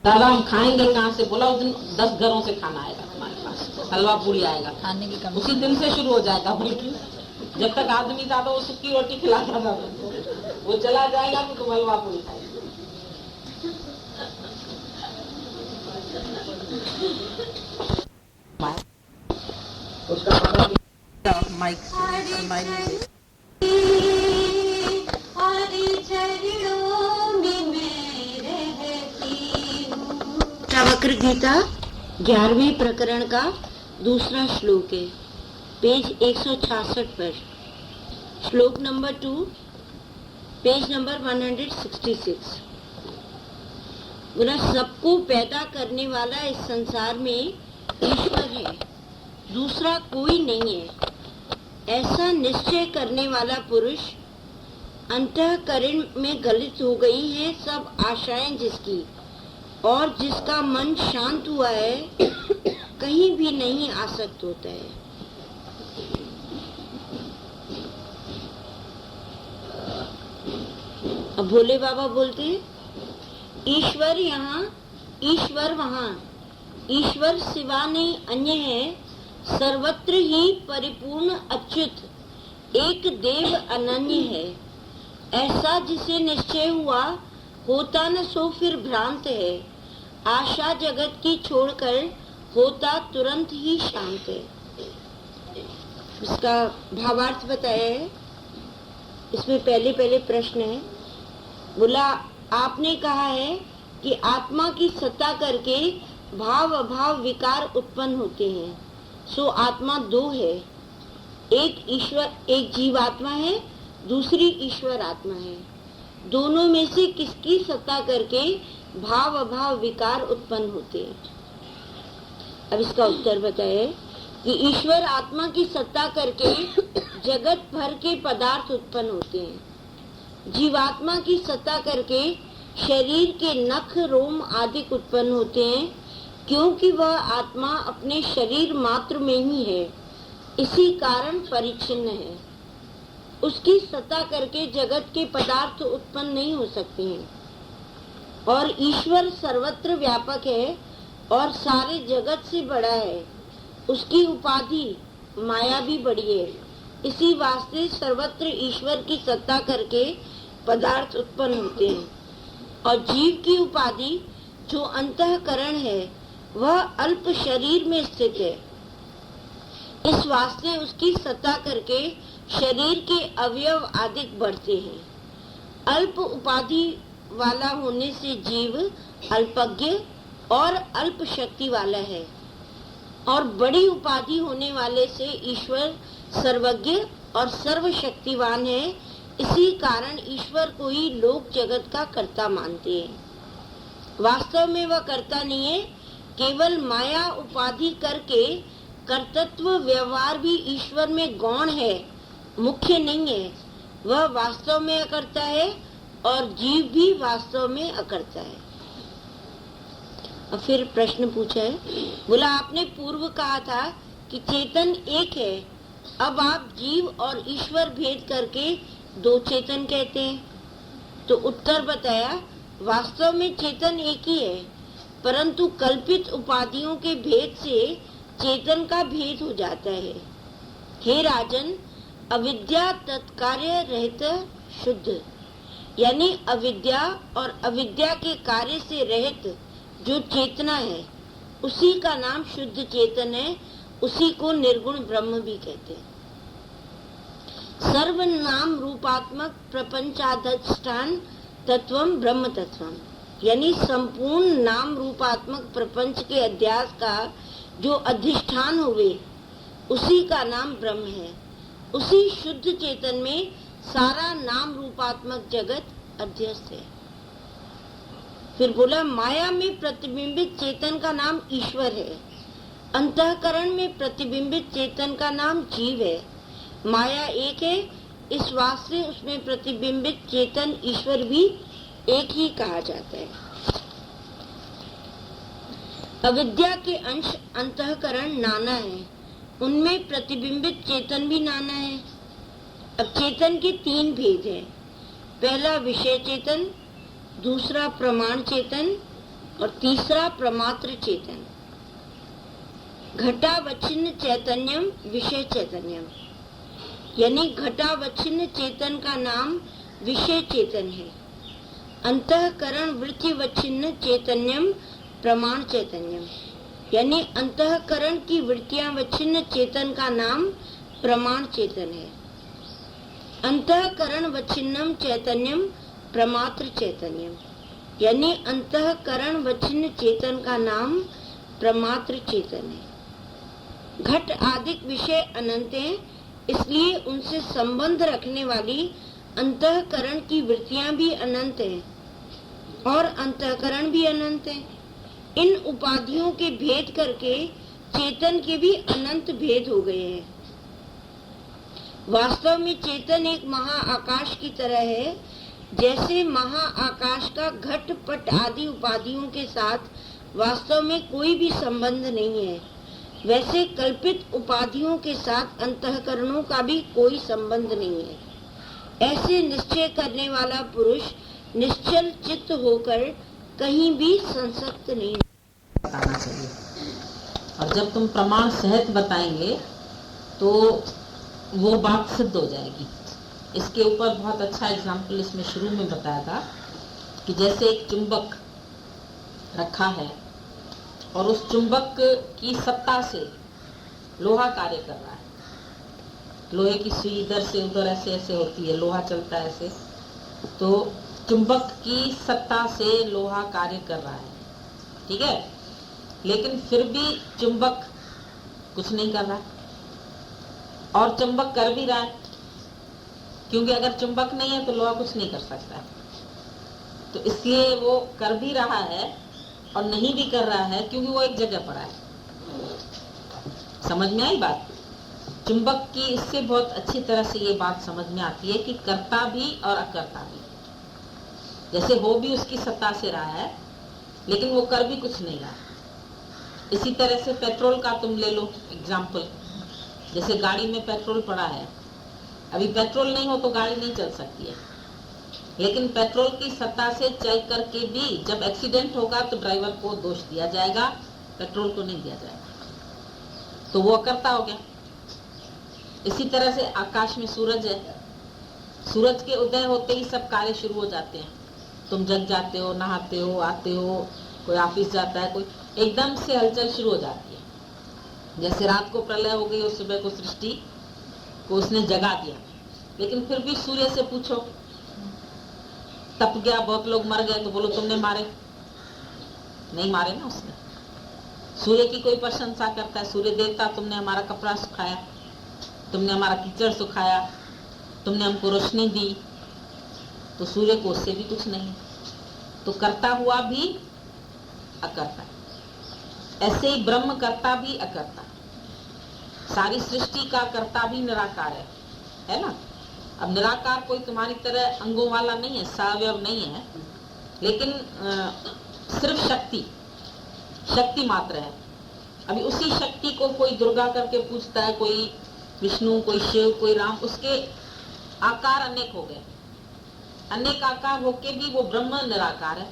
दादा हम खाएंगे कहाँ से? बोला उस दिन 10 घरों से खाना आएगा तुम्हारे पास, हलवा पूरी आएगा, खाने की कमी उसी दिन से शुरू हो जाएगा। बल्कि जब तक आदमी था तो वो सुक्की रोटी खिलाता था, वो चला जाएगा तो तुम हलवा पूरी खाएंगे। माइक वक्र गीता 11वें प्रकरण का दूसरा श्लोक है, पेज 166 पर। श्लोक नंबर 2, पेज नंबर 166। बोला, सबको पैदा करने वाला इस संसार में ईश्वर है, दूसरा कोई नहीं है। ऐसा निश्चय करने वाला पुरुष अंतःकरण में गलित हो गई है सब आशाएं जिसकी, और जिसका मन शांत हुआ है कहीं भी नहीं आसक्त होता है। अब भोले बाबा बोलते हैं, ईश्वर यहाँ, ईश्वर वहाँ, ईश्वर सिवा नहीं अन्य है, सर्वत्र ही परिपूर्ण अच्युत, एक देव अनन्य है। ऐसा जिसे निश्चय हुआ होता न सो फिर भ्रांत है, आशा जगत की छोड़कर होता तुरंत ही शांत है। इसका भावार्थ बताया है। इसमें पहले प्रश्न है। बोला, आपने कहा है कि आत्मा की सत्ता करके भाव अभाव विकार उत्पन्न होते हैं, सो आत्मा दो है, एक ईश्वर, एक जीवात्मा है, दूसरी ईश्वर आत्मा है। दोनों में से किसकी सत्ता करके भाव अभाव विकार उत्पन्न होते हैं? अब इसका उत्तर बताए कि ईश्वर आत्मा की सत्ता करके जगत भर के पदार्थ उत्पन्न होते हैं। जीवात्मा की सत्ता करके शरीर के नख रोम आदि उत्पन्न होते हैं, क्योंकि वह आत्मा अपने शरीर मात्र में ही है, इसी कारण परिच्छिन्न है। उसकी सत्ता करके जगत के पदार्थ उत्पन्न नहीं हो सकते हैं। और ईश्वर सर्वत्र व्यापक है और सारे जगत से बड़ा है। उसकी उपाधि, माया भी बड़ी है। इसी वास्ते सर्वत्र ईश्वर की सत्ता करके पदार्थ उत्पन्न होते हैं। और जीव की उपाधि जो अंतःकरण है वह अल्प शरीर में स्थित है। इस वास्ते उसकी सत्ता करके शरीर के अवयव अधिक बढ़ते हैं। अल्प उपाधि वाला होने से जीव अल्पज्ञ और अल्प शक्ति वाला है, और बड़ी उपाधि होने वाले से ईश्वर सर्वज्ञ और सर्वशक्तिवान है। इसी कारण ईश्वर को ही लोक जगत का कर्ता मानते हैं। वास्तव में वह कर्ता नहीं है, केवल माया उपाधि करके कर्तृत्व व्यवहार भी ईश्वर में गौण है, मुख्य नहीं है। वह वास्तव में अकर्ता है और जीव भी वास्तव में अकर्ता है। और फिर प्रश्न पूछा है, बोला आपने पूर्व कहा था कि चेतन एक है, अब आप जीव और ईश्वर भेद करके दो चेतन कहते हैं। तो उत्तर बताया, वास्तव में चेतन एक ही है, परंतु कल्पित उपाधियों के भेद से चेतन का भेद हो जाता है। हे राजन, अविद्या तत्कार्य रहित शुद्ध, यानी अविद्या और अविद्या के कार्य से रहित जो चेतना है उसी का नाम शुद्ध चेतन है। उसी को निर्गुण ब्रह्म भी कहते हैं। सर्व नाम रूपात्मक प्रपंचाधिष्ठान तत्वम ब्रह्म तत्वम, यानी संपूर्ण नाम रूपात्मक प्रपंच के अध्यास का जो अधिष्ठान हुए उसी का नाम ब्रह्म है। उसी शुद्ध चेतन में सारा नाम रूपात्मक जगत अध्यस्त है। फिर बोला, माया में प्रतिबिंबित चेतन का नाम ईश्वर है, अंतःकरण में प्रतिबिंबित चेतन का नाम जीव है। माया एक है, इस वास्ते उसमें प्रतिबिंबित चेतन ईश्वर भी एक ही कहा जाता है। अविद्या के अंश अंतःकरण नाना है, उनमें प्रतिबिंबित चेतन भी नाना है। अब चेतन के तीन भेद हैं, पहला विषय चेतन, दूसरा प्रमाण चेतन और तीसरा प्रमात्र चेतन। घटावच्छिन्न चैतन्यम विषय चैतन्यम, यानी घटावच्छिन्न चेतन का नाम विषय चेतन है। अंतःकरण वृत्तिवच्छिन्न चैतन्यम प्रमाण चैतन्यम, यानी अंतःकरण की वृत्तियां वच्छिन्न चेतन का नाम प्रमाण चेतन है। अंतःकरण वच्छिन्नम चैतन्यम प्रमात्र चैतन्यम, यानी अंतःकरण वच्छिन्न चेतन का नाम प्रमात्र चेतन है। घट आदि विषय अनंत हैं, इसलिए उनसे संबंध रखने वाली अंतःकरण की वृत्तियां भी अनंत हैं और अंतःकरण भी अनंत है। इन उपाधियों के भेद करके चेतन के भी अनंत भेद हो गए हैं। वास्तव में चेतन एक महाआकाश की तरह है। जैसे महाआकाश का घट पट आदि उपाधियों के साथ वास्तव में कोई भी संबंध नहीं है, वैसे कल्पित उपाधियों के साथ अंतःकरणों का भी कोई संबंध नहीं है। ऐसे निश्चय करने वाला पुरुष निश्चल चित्त होकर कहीं भी संसक्त नहीं बताना चाहिए। और जब तुम प्रमाण सहित बताएंगे तो वो बात सिद्ध हो जाएगी। इसके ऊपर बहुत अच्छा एग्जाम्पल इसमें शुरू में बताया था कि जैसे एक चुंबक रखा है और उस चुंबक की सत्ता से लोहा कार्य कर रहा है। लोहे की सुई इधर से उधर ऐसे ऐसे होती है, लोहा चलता है ऐसे, तो चुंबक की सत्ता से लोहा कार्य कर रहा है, ठीक है। लेकिन फिर भी चुंबक कुछ नहीं कर रहा, और चुंबक कर भी रहा है, क्योंकि अगर चुंबक नहीं है तो लोहा कुछ नहीं कर सकता। तो इसलिए वो कर भी रहा है और नहीं भी कर रहा है, क्योंकि वो एक जगह पड़ा है। समझ में आई बात? चुंबक की इससे बहुत अच्छी तरह से ये बात समझ में आती है कि कर्ता भी और अकर्ता भी, जैसे हो भी उसकी सत्ता से रहा है लेकिन वो कर भी कुछ नहीं रहा। इसी तरह से पेट्रोल का तुम ले लो एग्जाम्पल। जैसे गाड़ी में पेट्रोल पड़ा है, अभी पेट्रोल नहीं हो तो गाड़ी नहीं चल सकती है, लेकिन पेट्रोल की सत्ता से चल करके भी जब एक्सीडेंट होगा तो ड्राइवर को दोष दिया जाएगा, पेट्रोल को नहीं दिया जाएगा। तो वो अकर्ता हो गया। इसी तरह से आकाश में सूरज है, सूरज के उदय होते ही सब कार्य शुरू हो जाते हैं। तुम जग जाते हो, नहाते हो, आते हो, कोई ऑफिस जाता है, कोई एकदम से हलचल शुरू हो जाती है। जैसे रात को प्रलय हो गई और सुबह को सृष्टि को उसने जगा दिया। लेकिन फिर भी सूर्य से पूछो, तप गया, बहुत लोग मर गए, तो बोलो तुमने मारे? नहीं मारे ना उसने। सूर्य की कोई प्रशंसा करता है, सूर्य देवता तुमने हमारा कपड़ा सुखाया, तुमने हमारा कीचड़ सुखाया, तुमने हमको रोशनी दी, तो सूर्य को उससे भी कुछ नहीं। तो करता हुआ भी अकर्ता, ऐसे ही ब्रह्म करता भी अकर्ता, सारी सृष्टि का कर्ता भी निराकार है ना। अब निराकार कोई तुम्हारी तरह अंगों वाला नहीं है, सवयव नहीं है, लेकिन सिर्फ शक्ति मात्र है। अभी उसी शक्ति को कोई दुर्गा करके पूछता है, कोई विष्णु, कोई शिव, कोई राम, उसके आकार अनेक हो गए। अनेक आकार होके भी वो ब्रह्म निराकार है,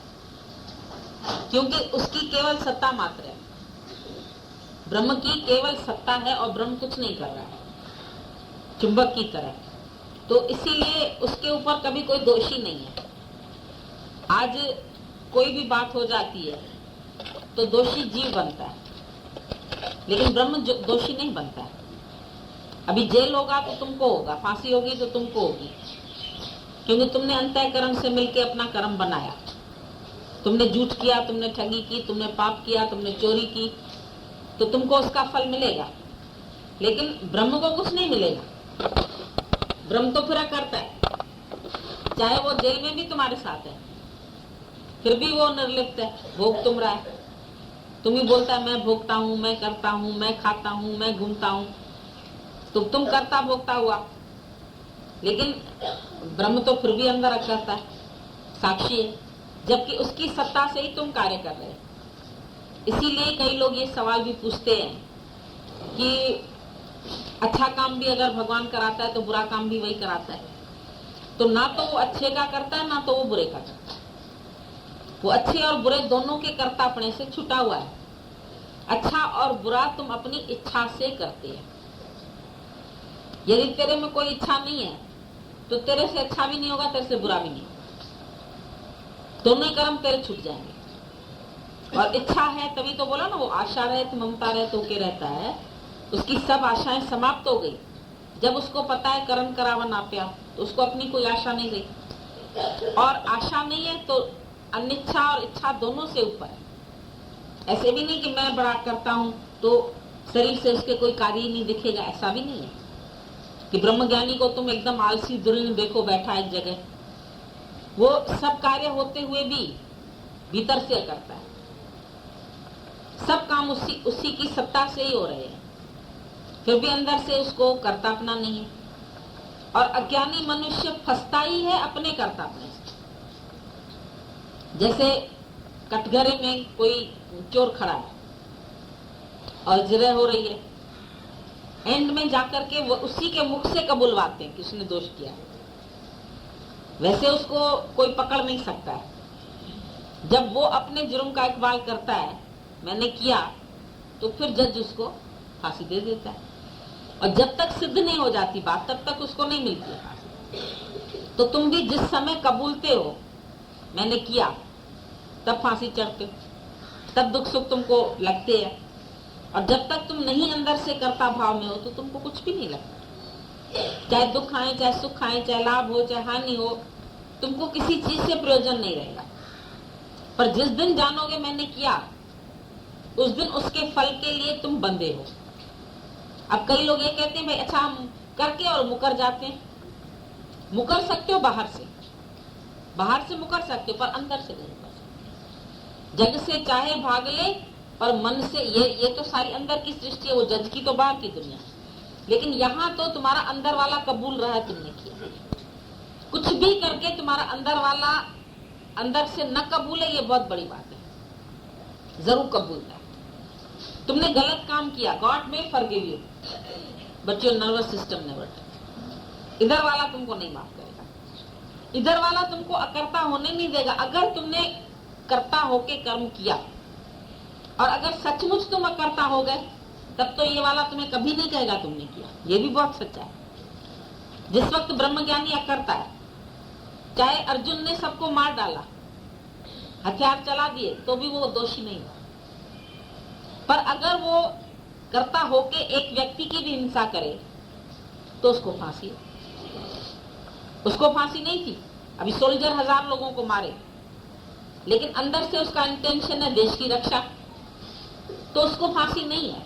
क्योंकि उसकी केवल सत्ता मात्र है। ब्रह्म की केवल सत्ता है और ब्रह्म कुछ नहीं कर रहा है, चुंबक की तरह। तो इसीलिए उसके ऊपर कभी कोई दोषी नहीं है। आज कोई भी बात हो जाती है तो दोषी जीव बनता है, लेकिन ब्रह्म दोषी नहीं बनता है। अभी जेल होगा तो तुमको होगा, फांसी होगी तो तुमको होगी, क्योंकि तुमने अंतःकरण से मिलके अपना कर्म बनाया। तुमने झूठ किया, तुमने ठगी की, तुमने पाप किया, तुमने चोरी की, तो तुमको उसका फल मिलेगा। लेकिन ब्रह्म को कुछ नहीं मिलेगा। ब्रह्म तो पूरा करता है, चाहे वो जेल में भी तुम्हारे साथ है, फिर भी वो निर्लिप्त है, भोग तुम रहा है। तुम ही बोलता है मैं भोगता हूँ, मैं करता हूँ, मैं खाता हूँ, मैं घूमता हूँ, तो तुम करता भोगता हुआ। लेकिन ब्रह्म तो फिर भी अंदर करता है, साक्षी है, जबकि उसकी सत्ता से ही तुम कार्य कर रहे हो। इसीलिए कई लोग ये सवाल भी पूछते हैं कि अच्छा काम भी अगर भगवान कराता है तो बुरा काम भी वही कराता है। तो ना तो वो अच्छे का करता है, ना तो वो बुरे का करता है। वो अच्छे और बुरे दोनों के कर्ता अपने से छुटा हुआ है। अच्छा और बुरा तुम अपनी इच्छा से करते हैं। यदि तेरे में कोई इच्छा नहीं है तो तेरे से अच्छा भी नहीं होगा, तेरे से बुरा भी नहीं होगा। दोनों ही कर्म तेरे छूट जाएंगे। और इच्छा है तभी तो बोला ना, वो आशा रहे तो ममता रहे तो के रहता है। उसकी सब आशाएं समाप्त हो गई जब उसको पता है कर्म करावन आप्या, तो उसको अपनी कोई आशा नहीं रही। और आशा नहीं है तो अनिच्छा और इच्छा दोनों से ऊपर है। ऐसे भी नहीं कि मैं बड़ा करता हूं तो शरीर से उसके कोई कार्य ही नहीं दिखेगा, ऐसा भी नहीं है कि ब्रह्मज्ञानी को तुम एकदम आलसी दुरीन देखो बैठा एक जगह। वो सब कार्य होते हुए भी भीतर से करता है। सब काम उसी की सत्ता से ही हो रहे हैं, फिर भी अंदर से उसको कर्ता अपना नहीं है। और अज्ञानी मनुष्य फंसता ही है अपने कर्तापने से। जैसे कटघरे में कोई चोर खड़ा है और जिरह हो रही है, एंड में जाकर के वो उसी के मुख से कबूलवाते हैं कि उसने दोष किया है। वैसे उसको कोई पकड़ नहीं सकता है। जब वो अपने जुर्म का इकबाल करता है, मैंने किया, तो फिर जज उसको फांसी दे देता है। और जब तक सिद्ध नहीं हो जाती बात, तब तक उसको नहीं मिलती है फांसी। तो तुम भी जिस समय कबूलते हो मैंने किया, तब फांसी चढ़ते हो, तब दुख सुख तुमको लगते हैं। और जब तक तुम नहीं अंदर से कर्ता भाव में हो तो तुमको कुछ भी नहीं लगता। चाहे दुख आए, चाहे सुख आए, चाहे लाभ हो, चाहे हानि हो, तुमको किसी चीज से प्रयोजन नहीं रहेगा। पर जिस दिन जानोगे मैंने किया, उस दिन उसके फल के लिए तुम बंधे हो। अब कई लोग ये कहते हैं भाई अच्छा हम करके और मुकर जाते हैं। मुकर सकते हो बाहर से मुकर सकते हो, पर अंदर से नहीं मुकर सकते। जग से चाहे भाग ले पर मन से, ये तो सारी अंदर की सृष्टि है, वो जज की तो बाहर की दुनिया। लेकिन यहाँ तो तुम्हारा अंदर वाला कबूल रहा है, तुमने किया। कुछ भी करके तुम्हारा अंदर वाला अंदर से न कबूल है, ये बहुत बड़ी बात है। जरूर कबूलता है। तुमने गलत काम किया, गॉड में forgive you, but your nervous system never. इधर वाला तुमको नहीं माफ करेगा, इधर वाला तुमको अकर्ता होने नहीं देगा। अगर तुमने कर्ता होके कर्म किया और अगर सचमुच तुम अकर्ता हो गए तब तो ये वाला तुम्हें कभी नहीं कहेगा तुमने किया। ये भी बहुत सच्चा है। जिस वक्त ब्रह्मज्ञानी अकर्ता है, चाहे अर्जुन ने सबको मार डाला, हथियार चला दिए, तो भी वो दोषी नहीं हुआ। पर अगर वो कर्ता होके एक व्यक्ति की भी हिंसा करे तो उसको फांसी नहीं थी। अभी सोल्जर 1000 लोगों को मारे, लेकिन अंदर से उसका इंटेंशन है देश की रक्षा, तो उसको फांसी नहीं है।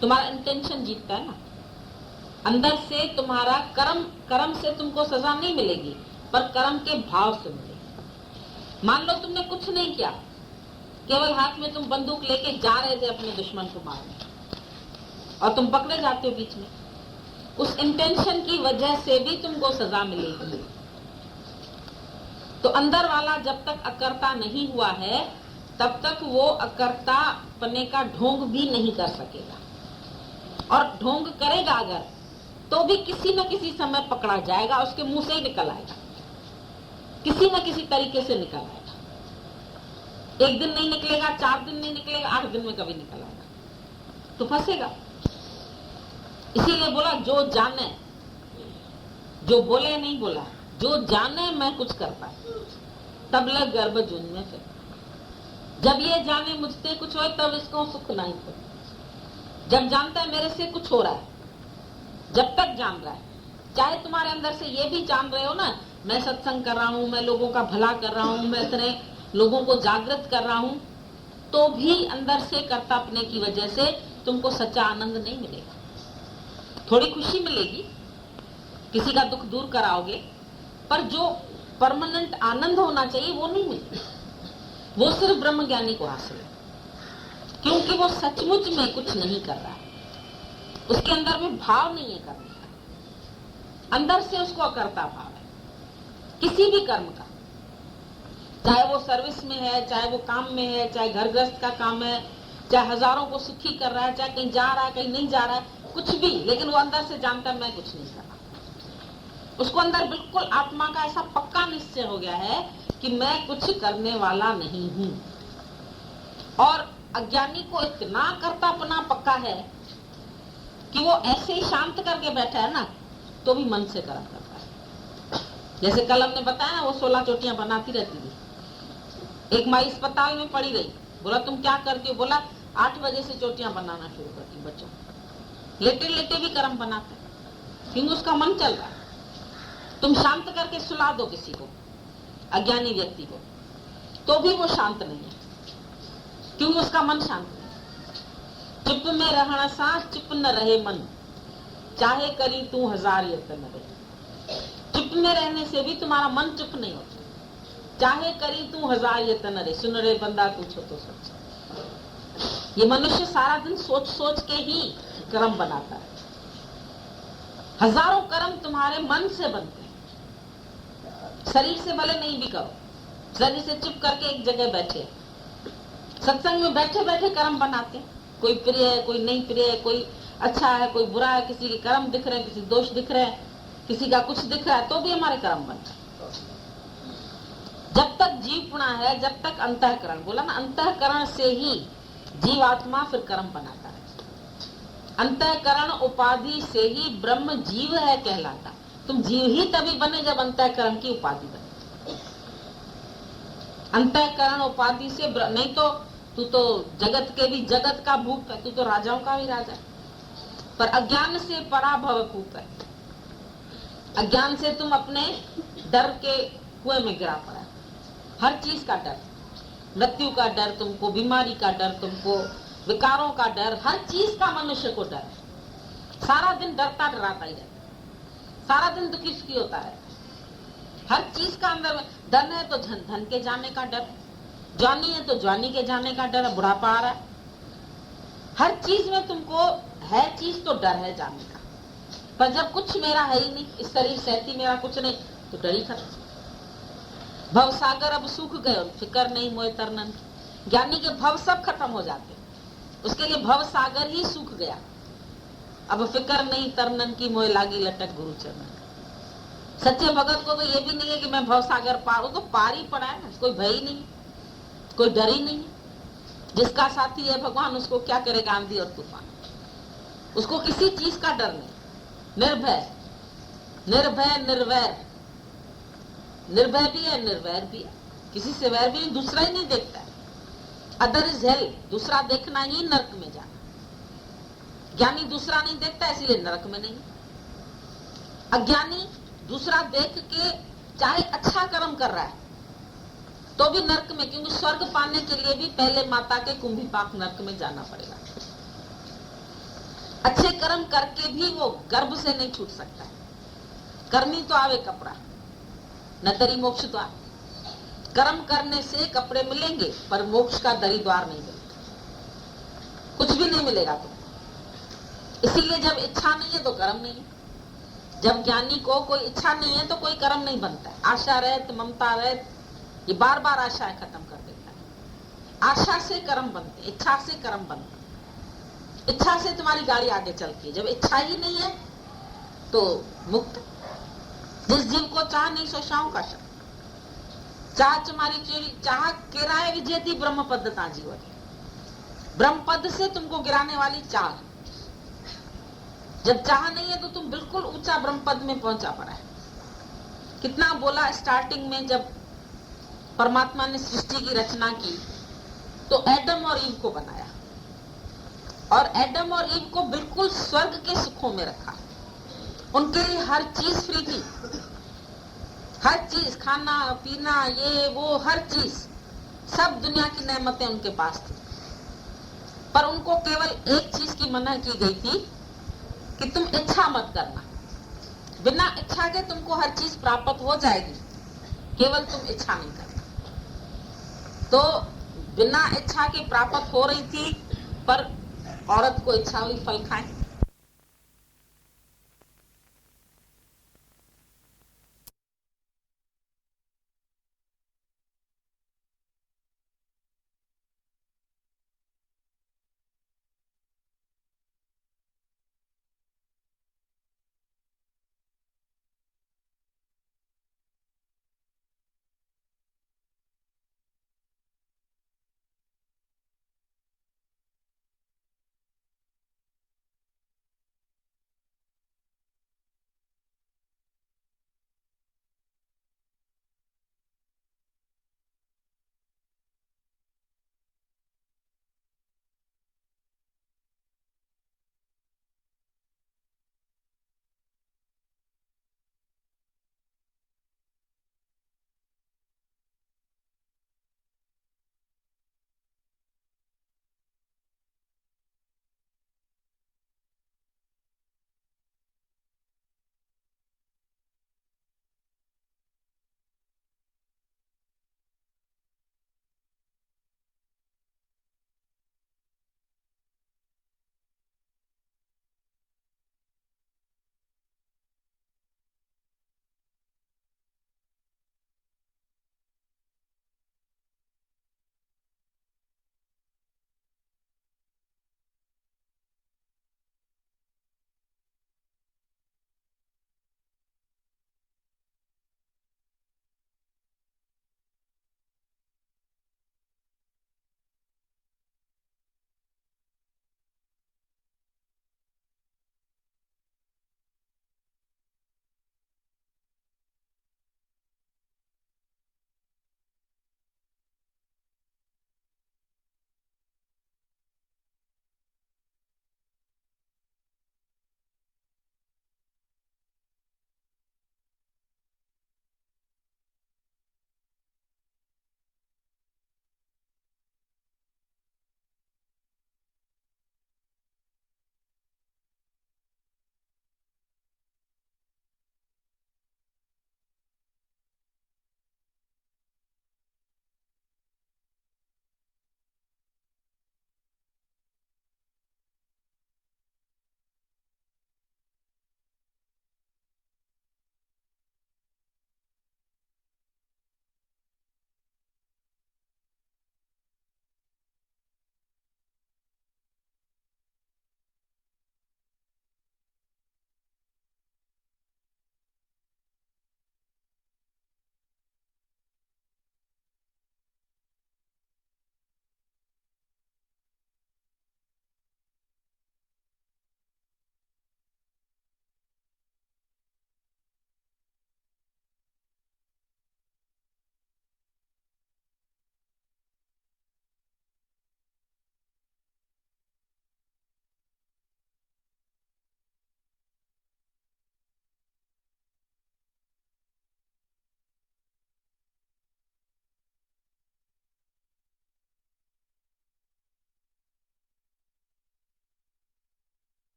तुम्हारा इंटेंशन जीतता है ना। अंदर से तुम्हारा कर्म से तुमको सजा नहीं मिलेगी, पर कर्म के भाव से मिलेगी। मान लो तुमने कुछ नहीं किया, केवल हाथ में तुम बंदूक लेके जा रहे थे अपने दुश्मन को मारने, और तुम पकड़े जाते हो बीच में, उस इंटेंशन की वजह से भी तुमको सजा मिलेगी। तो अंदर वाला जब तक अकर्ता नहीं हुआ है, तब तक वो अकर्ता पने का ढोंग भी नहीं कर सकेगा। और ढोंग करेगा अगर, तो भी किसी न किसी समय पकड़ा जाएगा, उसके मुंह से ही निकल आएगा, किसी न किसी तरीके से निकल आएगा। 1 दिन नहीं निकलेगा, 4 दिन नहीं निकलेगा, 8 दिन में कभी निकल आएगा, तो फंसेगा। इसीलिए बोला जो जाने, जो बोले नहीं बोला, जो जाने मैं कुछ करता, तब लग गर्भ जून में फिर। जब ये जाने मुझसे कुछ हो, तब इसको सुख नहीं हो। जब जानता है मेरे से कुछ हो रहा है, जब तक जान रहा है, चाहे तुम्हारे अंदर से ये भी जान रहे हो ना, मैं सत्संग कर रहा हूँ, मैं लोगों का भला कर रहा हूँ, मैं इतने लोगों को जागृत कर रहा हूँ, तो भी अंदर से कर्तापने की वजह से तुमको सच्चा आनंद नहीं मिलेगा। थोड़ी खुशी मिलेगी, किसी का दुख दूर कराओगे, पर जो परमानेंट आनंद होना चाहिए वो नहीं मिलेगा। वो सिर्फ ब्रह्मज्ञानी को हासिल है, क्योंकि वो सचमुच में कुछ नहीं कर रहा है, उसके अंदर में भाव नहीं है करने का, अंदर से उसको अकर्ता भाव है किसी भी कर्म का, चाहे वो सर्विस में है, चाहे वो काम में है, चाहे घर गृहस्थ का काम है, चाहे हजारों को सुखी कर रहा है, चाहे कहीं जा रहा है कहीं नहीं जा रहा है, कुछ भी, लेकिन वो अंदर से जानता है मैं कुछ नहीं कर रहा। उसको अंदर बिल्कुल आत्मा का ऐसा पक्का निश्चय हो गया है कि मैं कुछ करने वाला नहीं हूं। और अज्ञानी को इतना कर्तापना पक्का है कि वो ऐसे ही शांत करके बैठा है ना, तो भी मन से कर्म करता है। जैसे कल हमने बताया ना, वो 16 चोटियां बनाती रहती थी। एक माई अस्पताल में पड़ी रही, बोला तुम क्या करती हो? बोला 8 बजे से चोटियां बनाना शुरू करती बच्चों, लेटे लेटे भी कर्म बनाते, क्योंकि उसका मन चल रहा है। तुम शांत करके सुला दो किसी को, अज्ञानी व्यक्ति को, तो भी वो शांत नहीं है, क्योंकि उसका मन शांत नहीं। चुप में रहना सा चुप न रहे मन, चाहे करी तू 1000 यत्न रहे। चुप में रहने से भी तुम्हारा मन चुप नहीं होता, चाहे करी तू 1000 यत्न रहे। सुन रे बंदा तू छो तो सच। ये मनुष्य सारा दिन सोच सोच के ही कर्म बनाता है। हजारों कर्म तुम्हारे मन से बनते हैं, शरीर से भले नहीं भी करो, शरीर से चुप करके एक जगह बैठे, सत्संग में बैठे बैठे कर्म बनाते हैं। कोई प्रिय है, कोई नहीं प्रिय है, कोई अच्छा है, कोई बुरा है, किसी के कर्म दिख रहे हैं, किसी दोष दिख रहे हैं, किसी का कुछ दिख रहा है, तो भी हमारे कर्म बनते हैं। जब तक जीवपुणा है, जब तक अंतःकरण, बोला ना, अंतःकरण से ही जीवात्मा फिर कर्म बनाता है। अंतःकरण उपाधि से ही ब्रह्म जीव है कहलाता। तुम जीव ही तभी बने जब अंतःकरण की उपाधि बने। अंतःकरण उपाधि से नहीं तो तू तो जगत के भी जगत का भूत है, तू तो राजाओं का भी राजा, पर अज्ञान से पराभव भूत है। अज्ञान से तुम अपने डर के कुएं में गिरा पड़ा। हर चीज का डर, मृत्यु का डर तुमको, बीमारी का डर तुमको, विकारों का डर, हर चीज का मनुष्य को डर है। सारा दिन डरता डराता ही रहता, सारा दिन दुखी सुखी होता है। हर चीज का अंदर में धन है तो धन के जाने का डर, जवानी है तो जवानी के जाने का डर, बुढ़ापा आ रहा है। हर चीज में तुमको है चीज तो डर है जाने का, पर जब कुछ मेरा है ही नहीं, इस शरीर सहती मेरा कुछ नहीं, तो डर ही खत्म। भव सागर अब सूख गए, फिकर नहीं मोए तरनन। ज्ञानी के भव सब खत्म हो जाते, उसके लिए भव सागर ही सूख गया। अब फिकर नहीं तरनन की, मोए लागी लटक गुरु चरण। सच्चे भगत को तो ये भी नहीं है कि मैं भव सागर पार, वो तो पार ही पड़ा है ना, कोई भय ही नहीं, कोई डर ही नहीं। जिसका साथी है भगवान, उसको क्या करेगा आंधी और तूफान। उसको किसी चीज का डर नहीं, निर्भय, निर्भय निर्वैर, निर्भय भी है निर्वैर भी है, किसी से वैर भी नहीं, दूसरा ही नहीं देखता है। अदर इज हेल, दूसरा देखना ही नरक में जाना। ज्ञानी दूसरा नहीं देखता इसीलिए नरक में नहीं। अज्ञानी दूसरा देख के चाहे अच्छा कर्म कर रहा है तो भी नरक में, क्योंकि स्वर्ग पाने के लिए भी पहले माता के कुंभीपाक नरक में जाना पड़ेगा। अच्छे कर्म करके भी वो गर्भ से नहीं छूट सकता है। कर्मी तो आवे कपड़ा, न तरी मोक्ष द्वार। कर्म करने से कपड़े मिलेंगे पर मोक्ष का दरी द्वार नहीं मिलेगा, कुछ भी नहीं मिलेगा तुमको। इसीलिए जब इच्छा नहीं है तो कर्म नहीं है। जब ज्ञानी को कोई इच्छा नहीं है तो कोई कर्म नहीं बनता है। आशा रहित, ममता रहित, ये बार बार आशाएं खत्म कर देता है। आशा से कर्म बनते, इच्छा से कर्म बनते। इच्छा से तुम्हारी गाड़ी आगे चलती है, जब इच्छा ही नहीं है तो मुक्त। जिस जीव को चाह नहीं सो शाम का शब्द, चाह तुम्हारी चोरी, चाह किराए विजेती ब्रह्म पद जीवन। ब्रह्म पद से तुमको गिराने वाली चाह। जब चाह नहीं है तो तुम बिल्कुल ऊंचा ब्रह्म पद में पहुंचा पड़ा है। कितना बोला स्टार्टिंग में, जब परमात्मा ने सृष्टि की रचना की तो एडम और ईव को बनाया और एडम और ईव को बिल्कुल स्वर्ग के सुखों में रखा। उनके लिए हर चीज फ्री थी, हर चीज, खाना पीना, ये वो, हर चीज, सब दुनिया की नेमतें उनके पास थी। पर उनको केवल एक चीज की मना की गई थी कि तुम इच्छा मत करना। बिना इच्छा के तुमको हर चीज प्राप्त हो जाएगी, केवल तुम इच्छा नहीं करना। तो बिना इच्छा के प्राप्त हो रही थी, पर औरत को इच्छा हुई फल खाए।